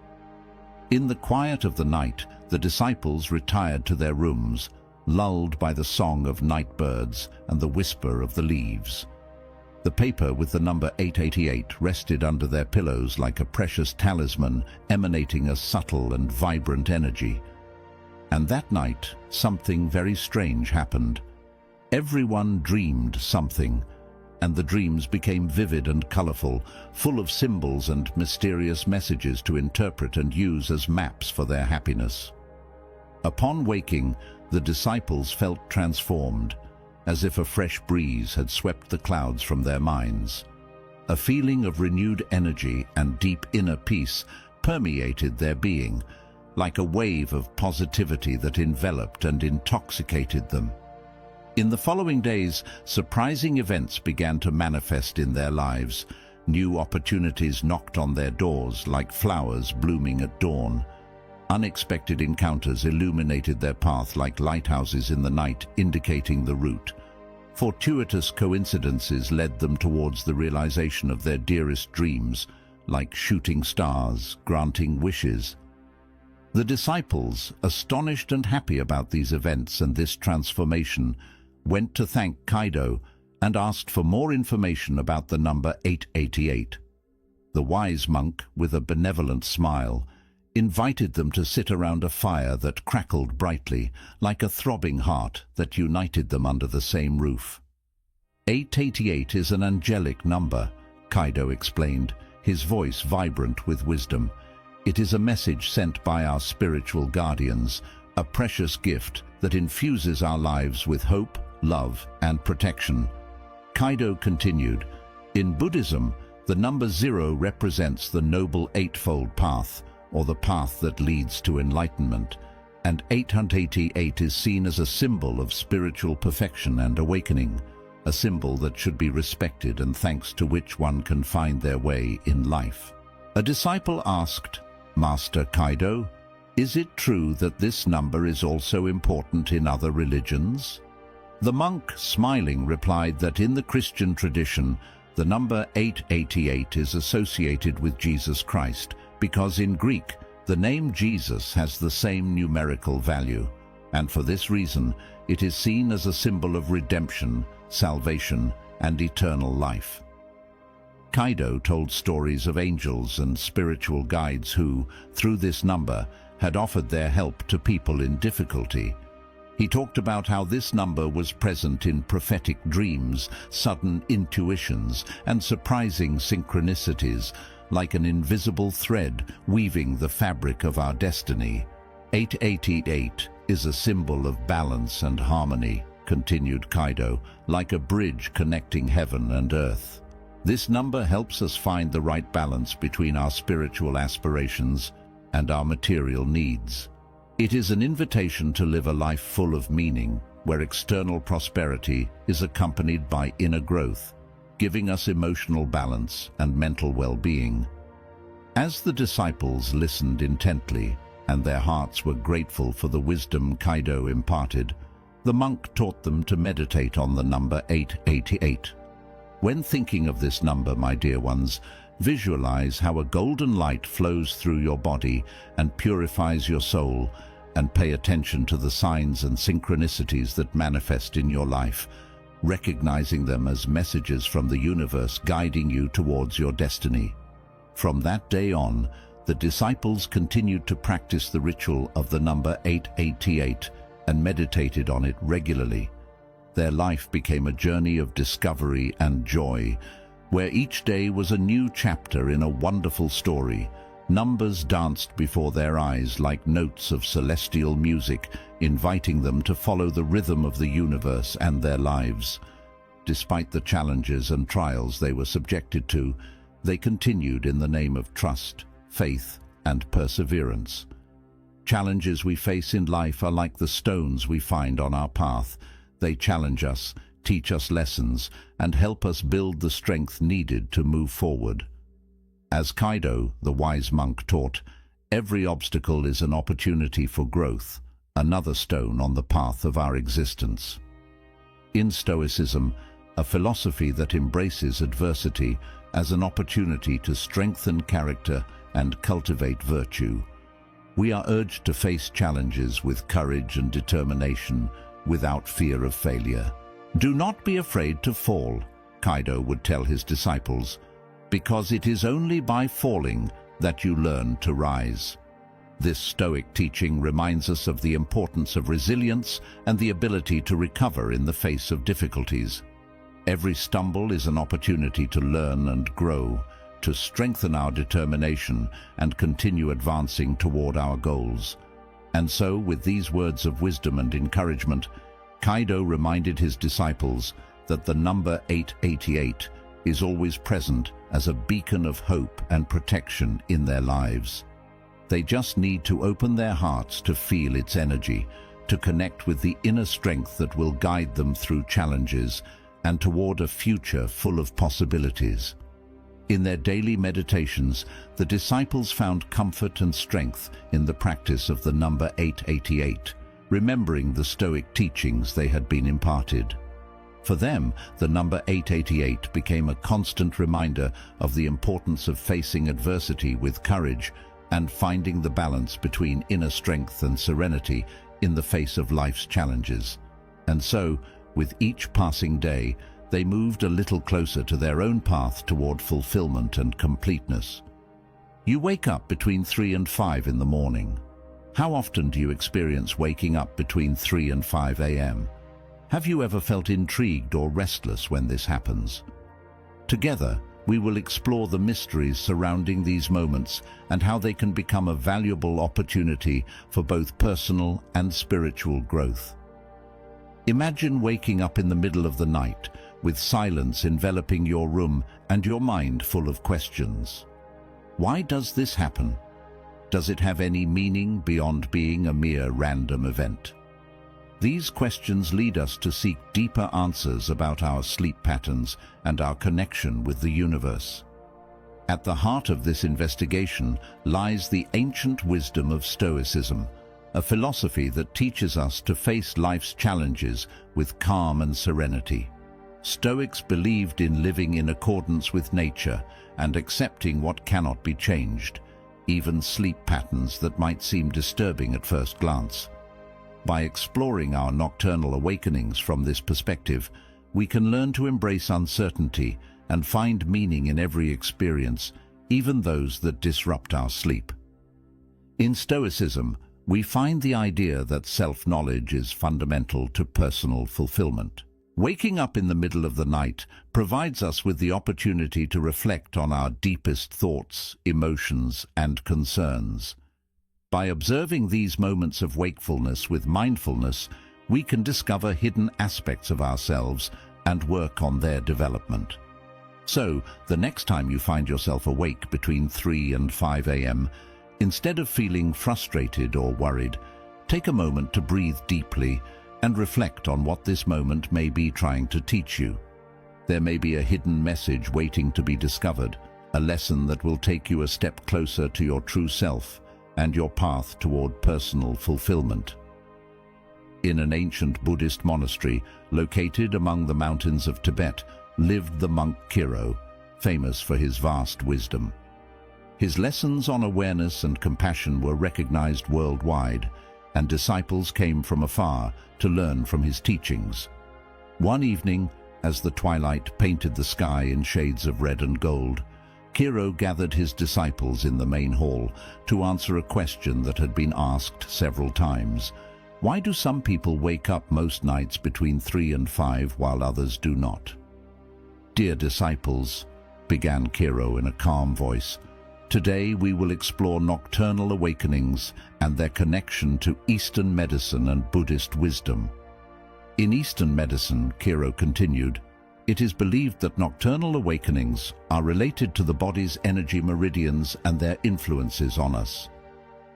In the quiet of the night, the disciples retired to their rooms, lulled by the song of night birds and the whisper of the leaves. The paper with the number 888 rested under their pillows like a precious talisman, emanating a subtle and vibrant energy. And that night, something very strange happened. Everyone dreamed something, and the dreams became vivid and colorful, full of symbols and mysterious messages to interpret and use as maps for their happiness. Upon waking, the disciples felt transformed, as if a fresh breeze had swept the clouds from their minds. A feeling of renewed energy and deep inner peace permeated their being, like a wave of positivity that enveloped and intoxicated them. In the following days, surprising events began to manifest in their lives. New opportunities knocked on their doors like flowers blooming at dawn. Unexpected encounters illuminated their path like lighthouses in the night, indicating the route. Fortuitous coincidences led them towards the realization of their dearest dreams, like shooting stars granting wishes. The disciples, astonished and happy about these events and this transformation, went to thank Kaido and asked for more information about the number 888. The wise monk, with a benevolent smile, invited them to sit around a fire that crackled brightly, like a throbbing heart that united them under the same roof. 888 is an angelic number, Kaido explained, his voice vibrant with wisdom. It is a message sent by our spiritual guardians, a precious gift that infuses our lives with hope, love, and protection. Kaido continued, "In Buddhism, the number 0 represents the Noble Eightfold Path, or the path that leads to enlightenment, and 888 is seen as a symbol of spiritual perfection and awakening, a symbol that should be respected and thanks to which one can find their way in life." A disciple asked, "Master Kaido, is it true that this number is also important in other religions?" The monk, smiling, replied that in the Christian tradition, the number 888 is associated with Jesus Christ, because in Greek, the name Jesus has the same numerical value, and for this reason, it is seen as a symbol of redemption, salvation, and eternal life. Kaido told stories of angels and spiritual guides who, through this number, had offered their help to people in difficulty. He talked about how this number was present in prophetic dreams, sudden intuitions, and surprising synchronicities, like an invisible thread weaving the fabric of our destiny. 888 is a symbol of balance and harmony, continued Kaido, like a bridge connecting heaven and earth. This number helps us find the right balance between our spiritual aspirations and our material needs. It is an invitation to live a life full of meaning, where external prosperity is accompanied by inner growth, giving us emotional balance and mental well-being. As the disciples listened intently, and their hearts were grateful for the wisdom Kaido imparted, the monk taught them to meditate on the number 888. When thinking of this number, my dear ones, visualize how a golden light flows through your body and purifies your soul, and pay attention to the signs and synchronicities that manifest in your life, recognizing them as messages from the universe guiding you towards your destiny. From that day on, the disciples continued to practice the ritual of the number 888 and meditated on it regularly. Their life became a journey of discovery and joy, where each day was a new chapter in a wonderful story. Numbers danced before their eyes like notes of celestial music, inviting them to follow the rhythm of the universe and their lives. Despite the challenges and trials they were subjected to, they continued in the name of trust, faith, and perseverance. Challenges we face in life are like the stones we find on our path. They challenge us, teach us lessons, and help us build the strength needed to move forward. As Kaido, the wise monk, taught, every obstacle is an opportunity for growth, another stone on the path of our existence. In Stoicism, a philosophy that embraces adversity as an opportunity to strengthen character and cultivate virtue, we are urged to face challenges with courage and determination without fear of failure. Do not be afraid to fall, Kaido would tell his disciples, because it is only by falling that you learn to rise. This Stoic teaching reminds us of the importance of resilience and the ability to recover in the face of difficulties. Every stumble is an opportunity to learn and grow, to strengthen our determination and continue advancing toward our goals. And so, with these words of wisdom and encouragement, Kaido reminded his disciples that the number 888 is always present as a beacon of hope and protection in their lives. They just need to open their hearts to feel its energy, to connect with the inner strength that will guide them through challenges and toward a future full of possibilities. In their daily meditations, the disciples found comfort and strength in the practice of the number 888, remembering the Stoic teachings they had been imparted. For them, the number 888 became a constant reminder of the importance of facing adversity with courage and finding the balance between inner strength and serenity in the face of life's challenges. And so, with each passing day, they moved a little closer to their own path toward fulfillment and completeness. You wake up between 3 and 5 in the morning. How often do you experience waking up between 3 and 5 a.m.? Have you ever felt intrigued or restless when this happens? Together, we will explore the mysteries surrounding these moments and how they can become a valuable opportunity for both personal and spiritual growth. Imagine waking up in the middle of the night, with silence enveloping your room and your mind full of questions. Why does this happen? Does it have any meaning beyond being a mere random event? These questions lead us to seek deeper answers about our sleep patterns and our connection with the universe. At the heart of this investigation lies the ancient wisdom of Stoicism, a philosophy that teaches us to face life's challenges with calm and serenity. Stoics believed in living in accordance with nature and accepting what cannot be changed, even sleep patterns that might seem disturbing at first glance. By exploring our nocturnal awakenings from this perspective, we can learn to embrace uncertainty and find meaning in every experience, even those that disrupt our sleep. In Stoicism, we find the idea that self-knowledge is fundamental to personal fulfillment. Waking up in the middle of the night provides us with the opportunity to reflect on our deepest thoughts, emotions, and concerns. By observing these moments of wakefulness with mindfulness, we can discover hidden aspects of ourselves and work on their development. So, the next time you find yourself awake between 3 and 5 a.m., instead of feeling frustrated or worried, take a moment to breathe deeply and reflect on what this moment may be trying to teach you. There may be a hidden message waiting to be discovered, a lesson that will take you a step closer to your true self, and your path toward personal fulfillment. In an ancient Buddhist monastery located among the mountains of Tibet lived the monk Kiro, famous for his vast wisdom. His lessons on awareness and compassion were recognized worldwide, and disciples came from afar to learn from his teachings. One evening, as the twilight painted the sky in shades of red and gold, Kiro gathered his disciples in the main hall to answer a question that had been asked several times. Why do some people wake up most nights between 3 and 5 while others do not? "Dear disciples," began Kiro in a calm voice, "today we will explore nocturnal awakenings and their connection to Eastern medicine and Buddhist wisdom." In Eastern medicine, Kiro continued, it is believed that nocturnal awakenings are related to the body's energy meridians and their influences on us.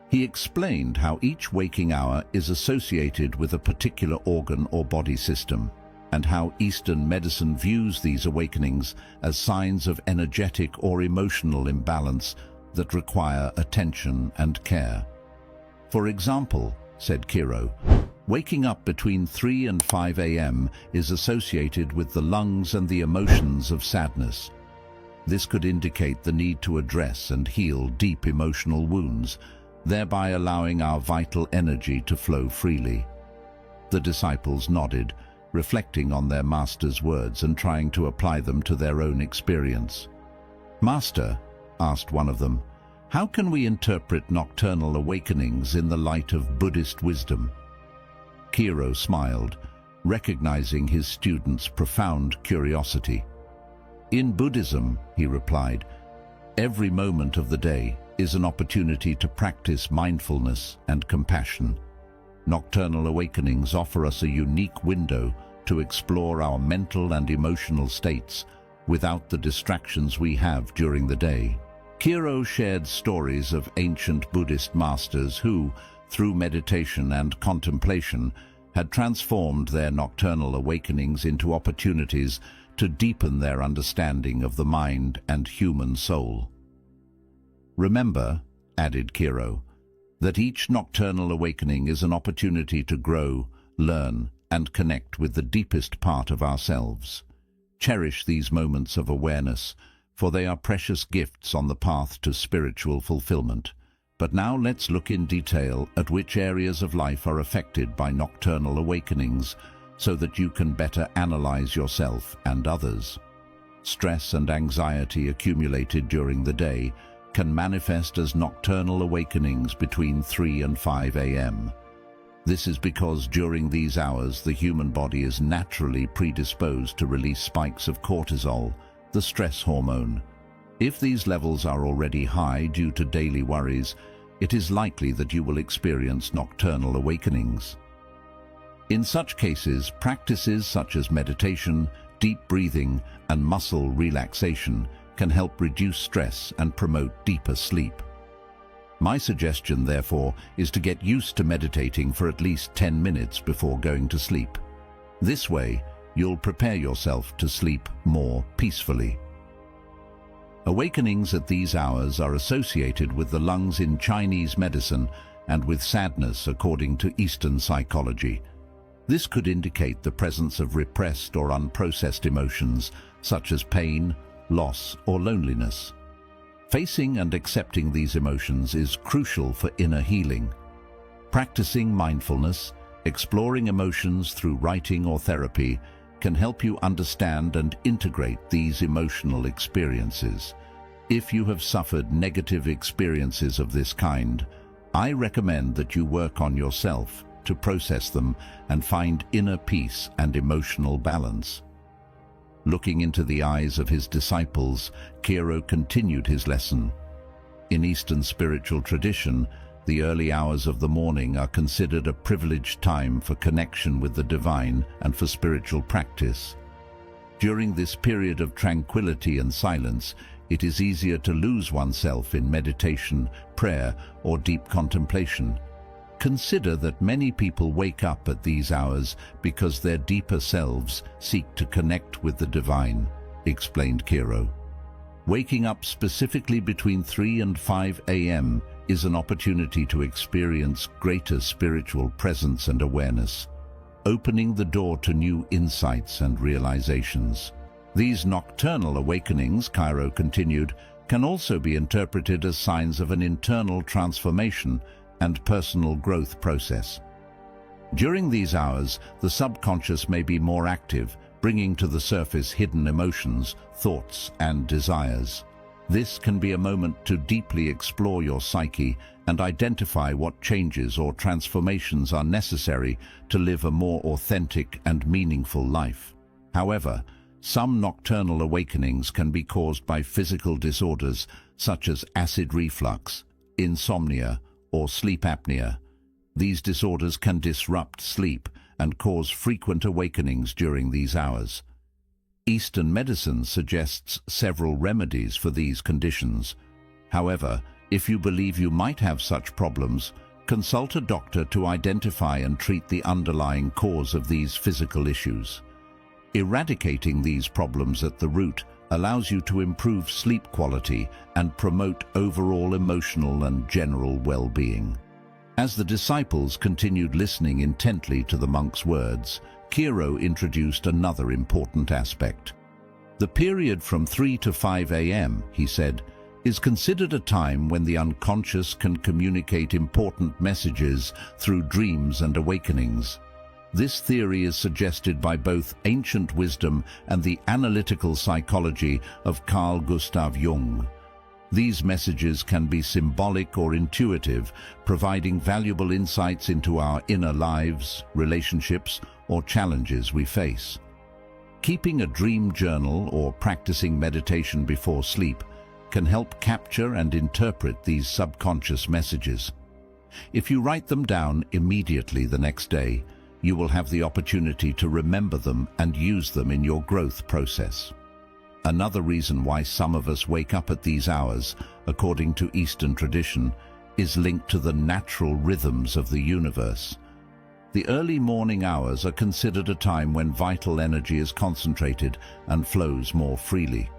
He explained how each waking hour is associated with a particular organ or body system, and how Eastern medicine views these awakenings as signs of energetic or emotional imbalance that require attention and care. For example, said Kiro, waking up between 3 and 5 a.m. is associated with the lungs and the emotions of sadness. This could indicate the need to address and heal deep emotional wounds, thereby allowing our vital energy to flow freely. The disciples nodded, reflecting on their master's words and trying to apply them to their own experience. "Master," asked one of them, "how can we interpret nocturnal awakenings in the light of Buddhist wisdom?" Kiro smiled, recognizing his students' profound curiosity. "In Buddhism," he replied, "every moment of the day is an opportunity to practice mindfulness and compassion. Nocturnal awakenings offer us a unique window to explore our mental and emotional states without the distractions we have during the day." Kiro shared stories of ancient Buddhist masters who, through meditation and contemplation, had transformed their nocturnal awakenings into opportunities to deepen their understanding of the mind and human soul. "Remember," added Kiro, "that each nocturnal awakening is an opportunity to grow, learn, and connect with the deepest part of ourselves. Cherish these moments of awareness, for they are precious gifts on the path to spiritual fulfillment. But now let's look in detail at which areas of life are affected by nocturnal awakenings so that you can better analyze yourself and others. Stress and anxiety accumulated during the day can manifest as nocturnal awakenings between 3 and 5 a.m. This is because during these hours the human body is naturally predisposed to release spikes of cortisol, the stress hormone. If these levels are already high due to daily worries, it is likely that you will experience nocturnal awakenings. In such cases, practices such as meditation, deep breathing, and muscle relaxation can help reduce stress and promote deeper sleep. My suggestion, therefore, is to get used to meditating for at least 10 minutes before going to sleep. This way, you'll prepare yourself to sleep more peacefully. Awakenings at these hours are associated with the lungs in Chinese medicine and with sadness according to Eastern psychology. This could indicate the presence of repressed or unprocessed emotions such as pain, loss, or loneliness. Facing and accepting these emotions is crucial for inner healing. Practicing mindfulness, exploring emotions through writing or therapy, can help you understand and integrate these emotional experiences. If you have suffered negative experiences of this kind, I recommend that you work on yourself to process them and find inner peace and emotional balance. Looking into the eyes of his disciples, Kiro continued his lesson. In Eastern spiritual tradition, the early hours of the morning are considered a privileged time for connection with the divine and for spiritual practice. During this period of tranquility and silence, it is easier to lose oneself in meditation, prayer, or deep contemplation. Consider that many people wake up at these hours because their deeper selves seek to connect with the divine, explained Kiro. Waking up specifically between 3 and 5 a.m. is an opportunity to experience greater spiritual presence and awareness, opening the door to new insights and realizations. These nocturnal awakenings, Cairo continued, can also be interpreted as signs of an internal transformation and personal growth process. During these hours, the subconscious may be more active, bringing to the surface hidden emotions, thoughts, and desires. This can be a moment to deeply explore your psyche and identify what changes or transformations are necessary to live a more authentic and meaningful life. However, some nocturnal awakenings can be caused by physical disorders such as acid reflux, insomnia, or sleep apnea. These disorders can disrupt sleep and cause frequent awakenings during these hours. Eastern medicine suggests several remedies for these conditions. However, if you believe you might have such problems, consult a doctor to identify and treat the underlying cause of these physical issues. Eradicating these problems at the root allows you to improve sleep quality and promote overall emotional and general well-being. As the disciples continued listening intently to the monk's words, Cairo introduced another important aspect. The period from 3 to 5 a.m., he said, is considered a time when the unconscious can communicate important messages through dreams and awakenings. This theory is suggested by both ancient wisdom and the analytical psychology of Carl Gustav Jung. These messages can be symbolic or intuitive, providing valuable insights into our inner lives, relationships, or challenges we face. Keeping a dream journal or practicing meditation before sleep can help capture and interpret these subconscious messages. If you write them down immediately the next day, you will have the opportunity to remember them and use them in your growth process. Another reason why some of us wake up at these hours, according to Eastern tradition, is linked to the natural rhythms of the universe. The early morning hours are considered a time when vital energy is concentrated and flows more freely.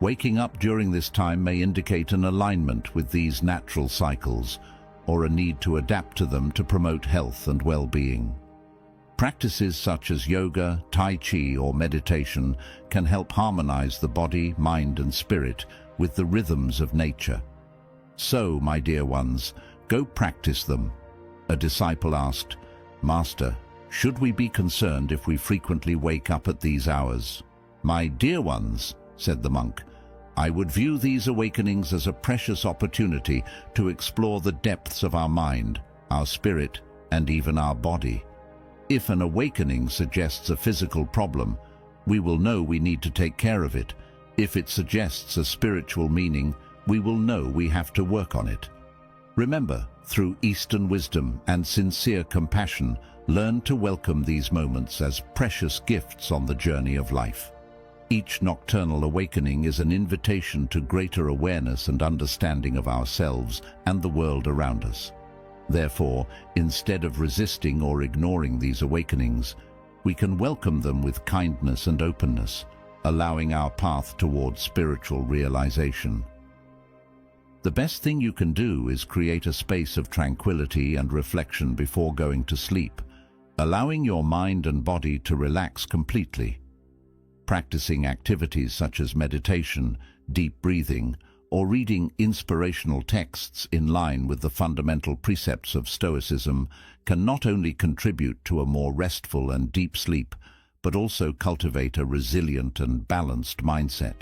Waking up during this time may indicate an alignment with these natural cycles, or a need to adapt to them to promote health and well-being. Practices such as yoga, tai chi, or meditation can help harmonize the body, mind, and spirit with the rhythms of nature. So, my dear ones, go practice them. A disciple asked, "Master, should we be concerned if we frequently wake up at these hours?" "My dear ones," said the monk, "I would view these awakenings as a precious opportunity to explore the depths of our mind, our spirit, and even our body. If an awakening suggests a physical problem, we will know we need to take care of it. If it suggests a spiritual meaning, we will know we have to work on it." Remember, through Eastern wisdom and sincere compassion, learn to welcome these moments as precious gifts on the journey of life. Each nocturnal awakening is an invitation to greater awareness and understanding of ourselves and the world around us. Therefore, instead of resisting or ignoring these awakenings, we can welcome them with kindness and openness, allowing our path towards spiritual realization. The best thing you can do is create a space of tranquility and reflection before going to sleep, allowing your mind and body to relax completely. Practicing activities such as meditation, deep breathing, or reading inspirational texts in line with the fundamental precepts of Stoicism can not only contribute to a more restful and deep sleep, but also cultivate a resilient and balanced mindset.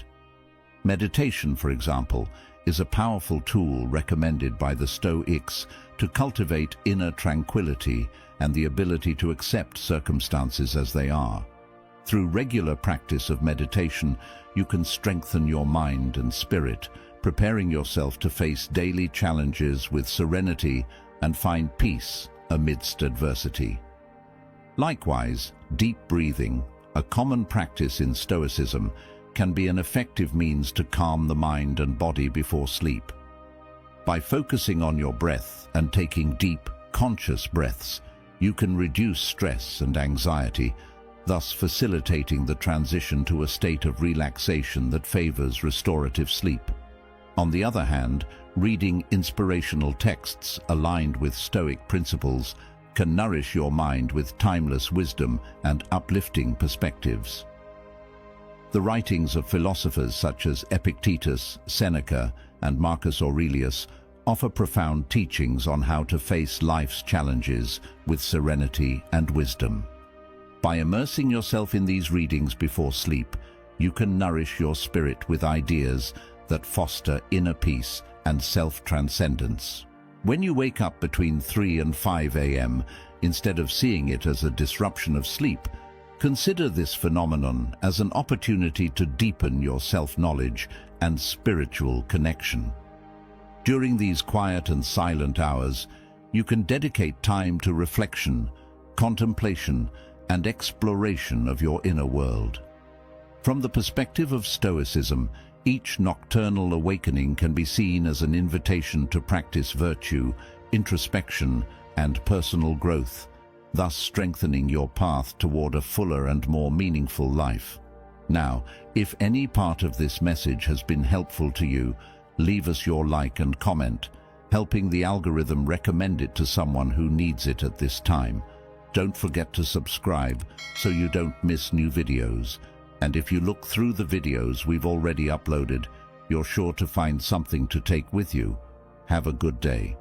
Meditation, for example, is a powerful tool recommended by the Stoics to cultivate inner tranquility and the ability to accept circumstances as they are. Through regular practice of meditation, you can strengthen your mind and spirit, preparing yourself to face daily challenges with serenity and find peace amidst adversity. Likewise, deep breathing, a common practice in Stoicism, can be an effective means to calm the mind and body before sleep. By focusing on your breath and taking deep, conscious breaths, you can reduce stress and anxiety, thus facilitating the transition to a state of relaxation that favors restorative sleep. On the other hand, Reading inspirational texts aligned with Stoic principles can nourish your mind with timeless wisdom and uplifting perspectives. The writings of philosophers such as Epictetus, Seneca, and Marcus Aurelius offer profound teachings on how to face life's challenges with serenity and wisdom. By immersing yourself in these readings before sleep, you can nourish your spirit with ideas that foster inner peace and self-transcendence. When you wake up between 3 and 5 a.m., instead of seeing it as a disruption of sleep, consider this phenomenon as an opportunity to deepen your self-knowledge and spiritual connection. During these quiet and silent hours, you can dedicate time to reflection, contemplation, and exploration of your inner world. From the perspective of Stoicism, each nocturnal awakening can be seen as an invitation to practice virtue, introspection, and personal growth, thus strengthening your path toward a fuller and more meaningful life. Now, if any part of this message has been helpful to you, leave us your like and comment, helping the algorithm recommend it to someone who needs it at this time. Don't forget to subscribe so you don't miss new videos. And if you look through the videos we've already uploaded, you're sure to find something to take with you. Have a good day.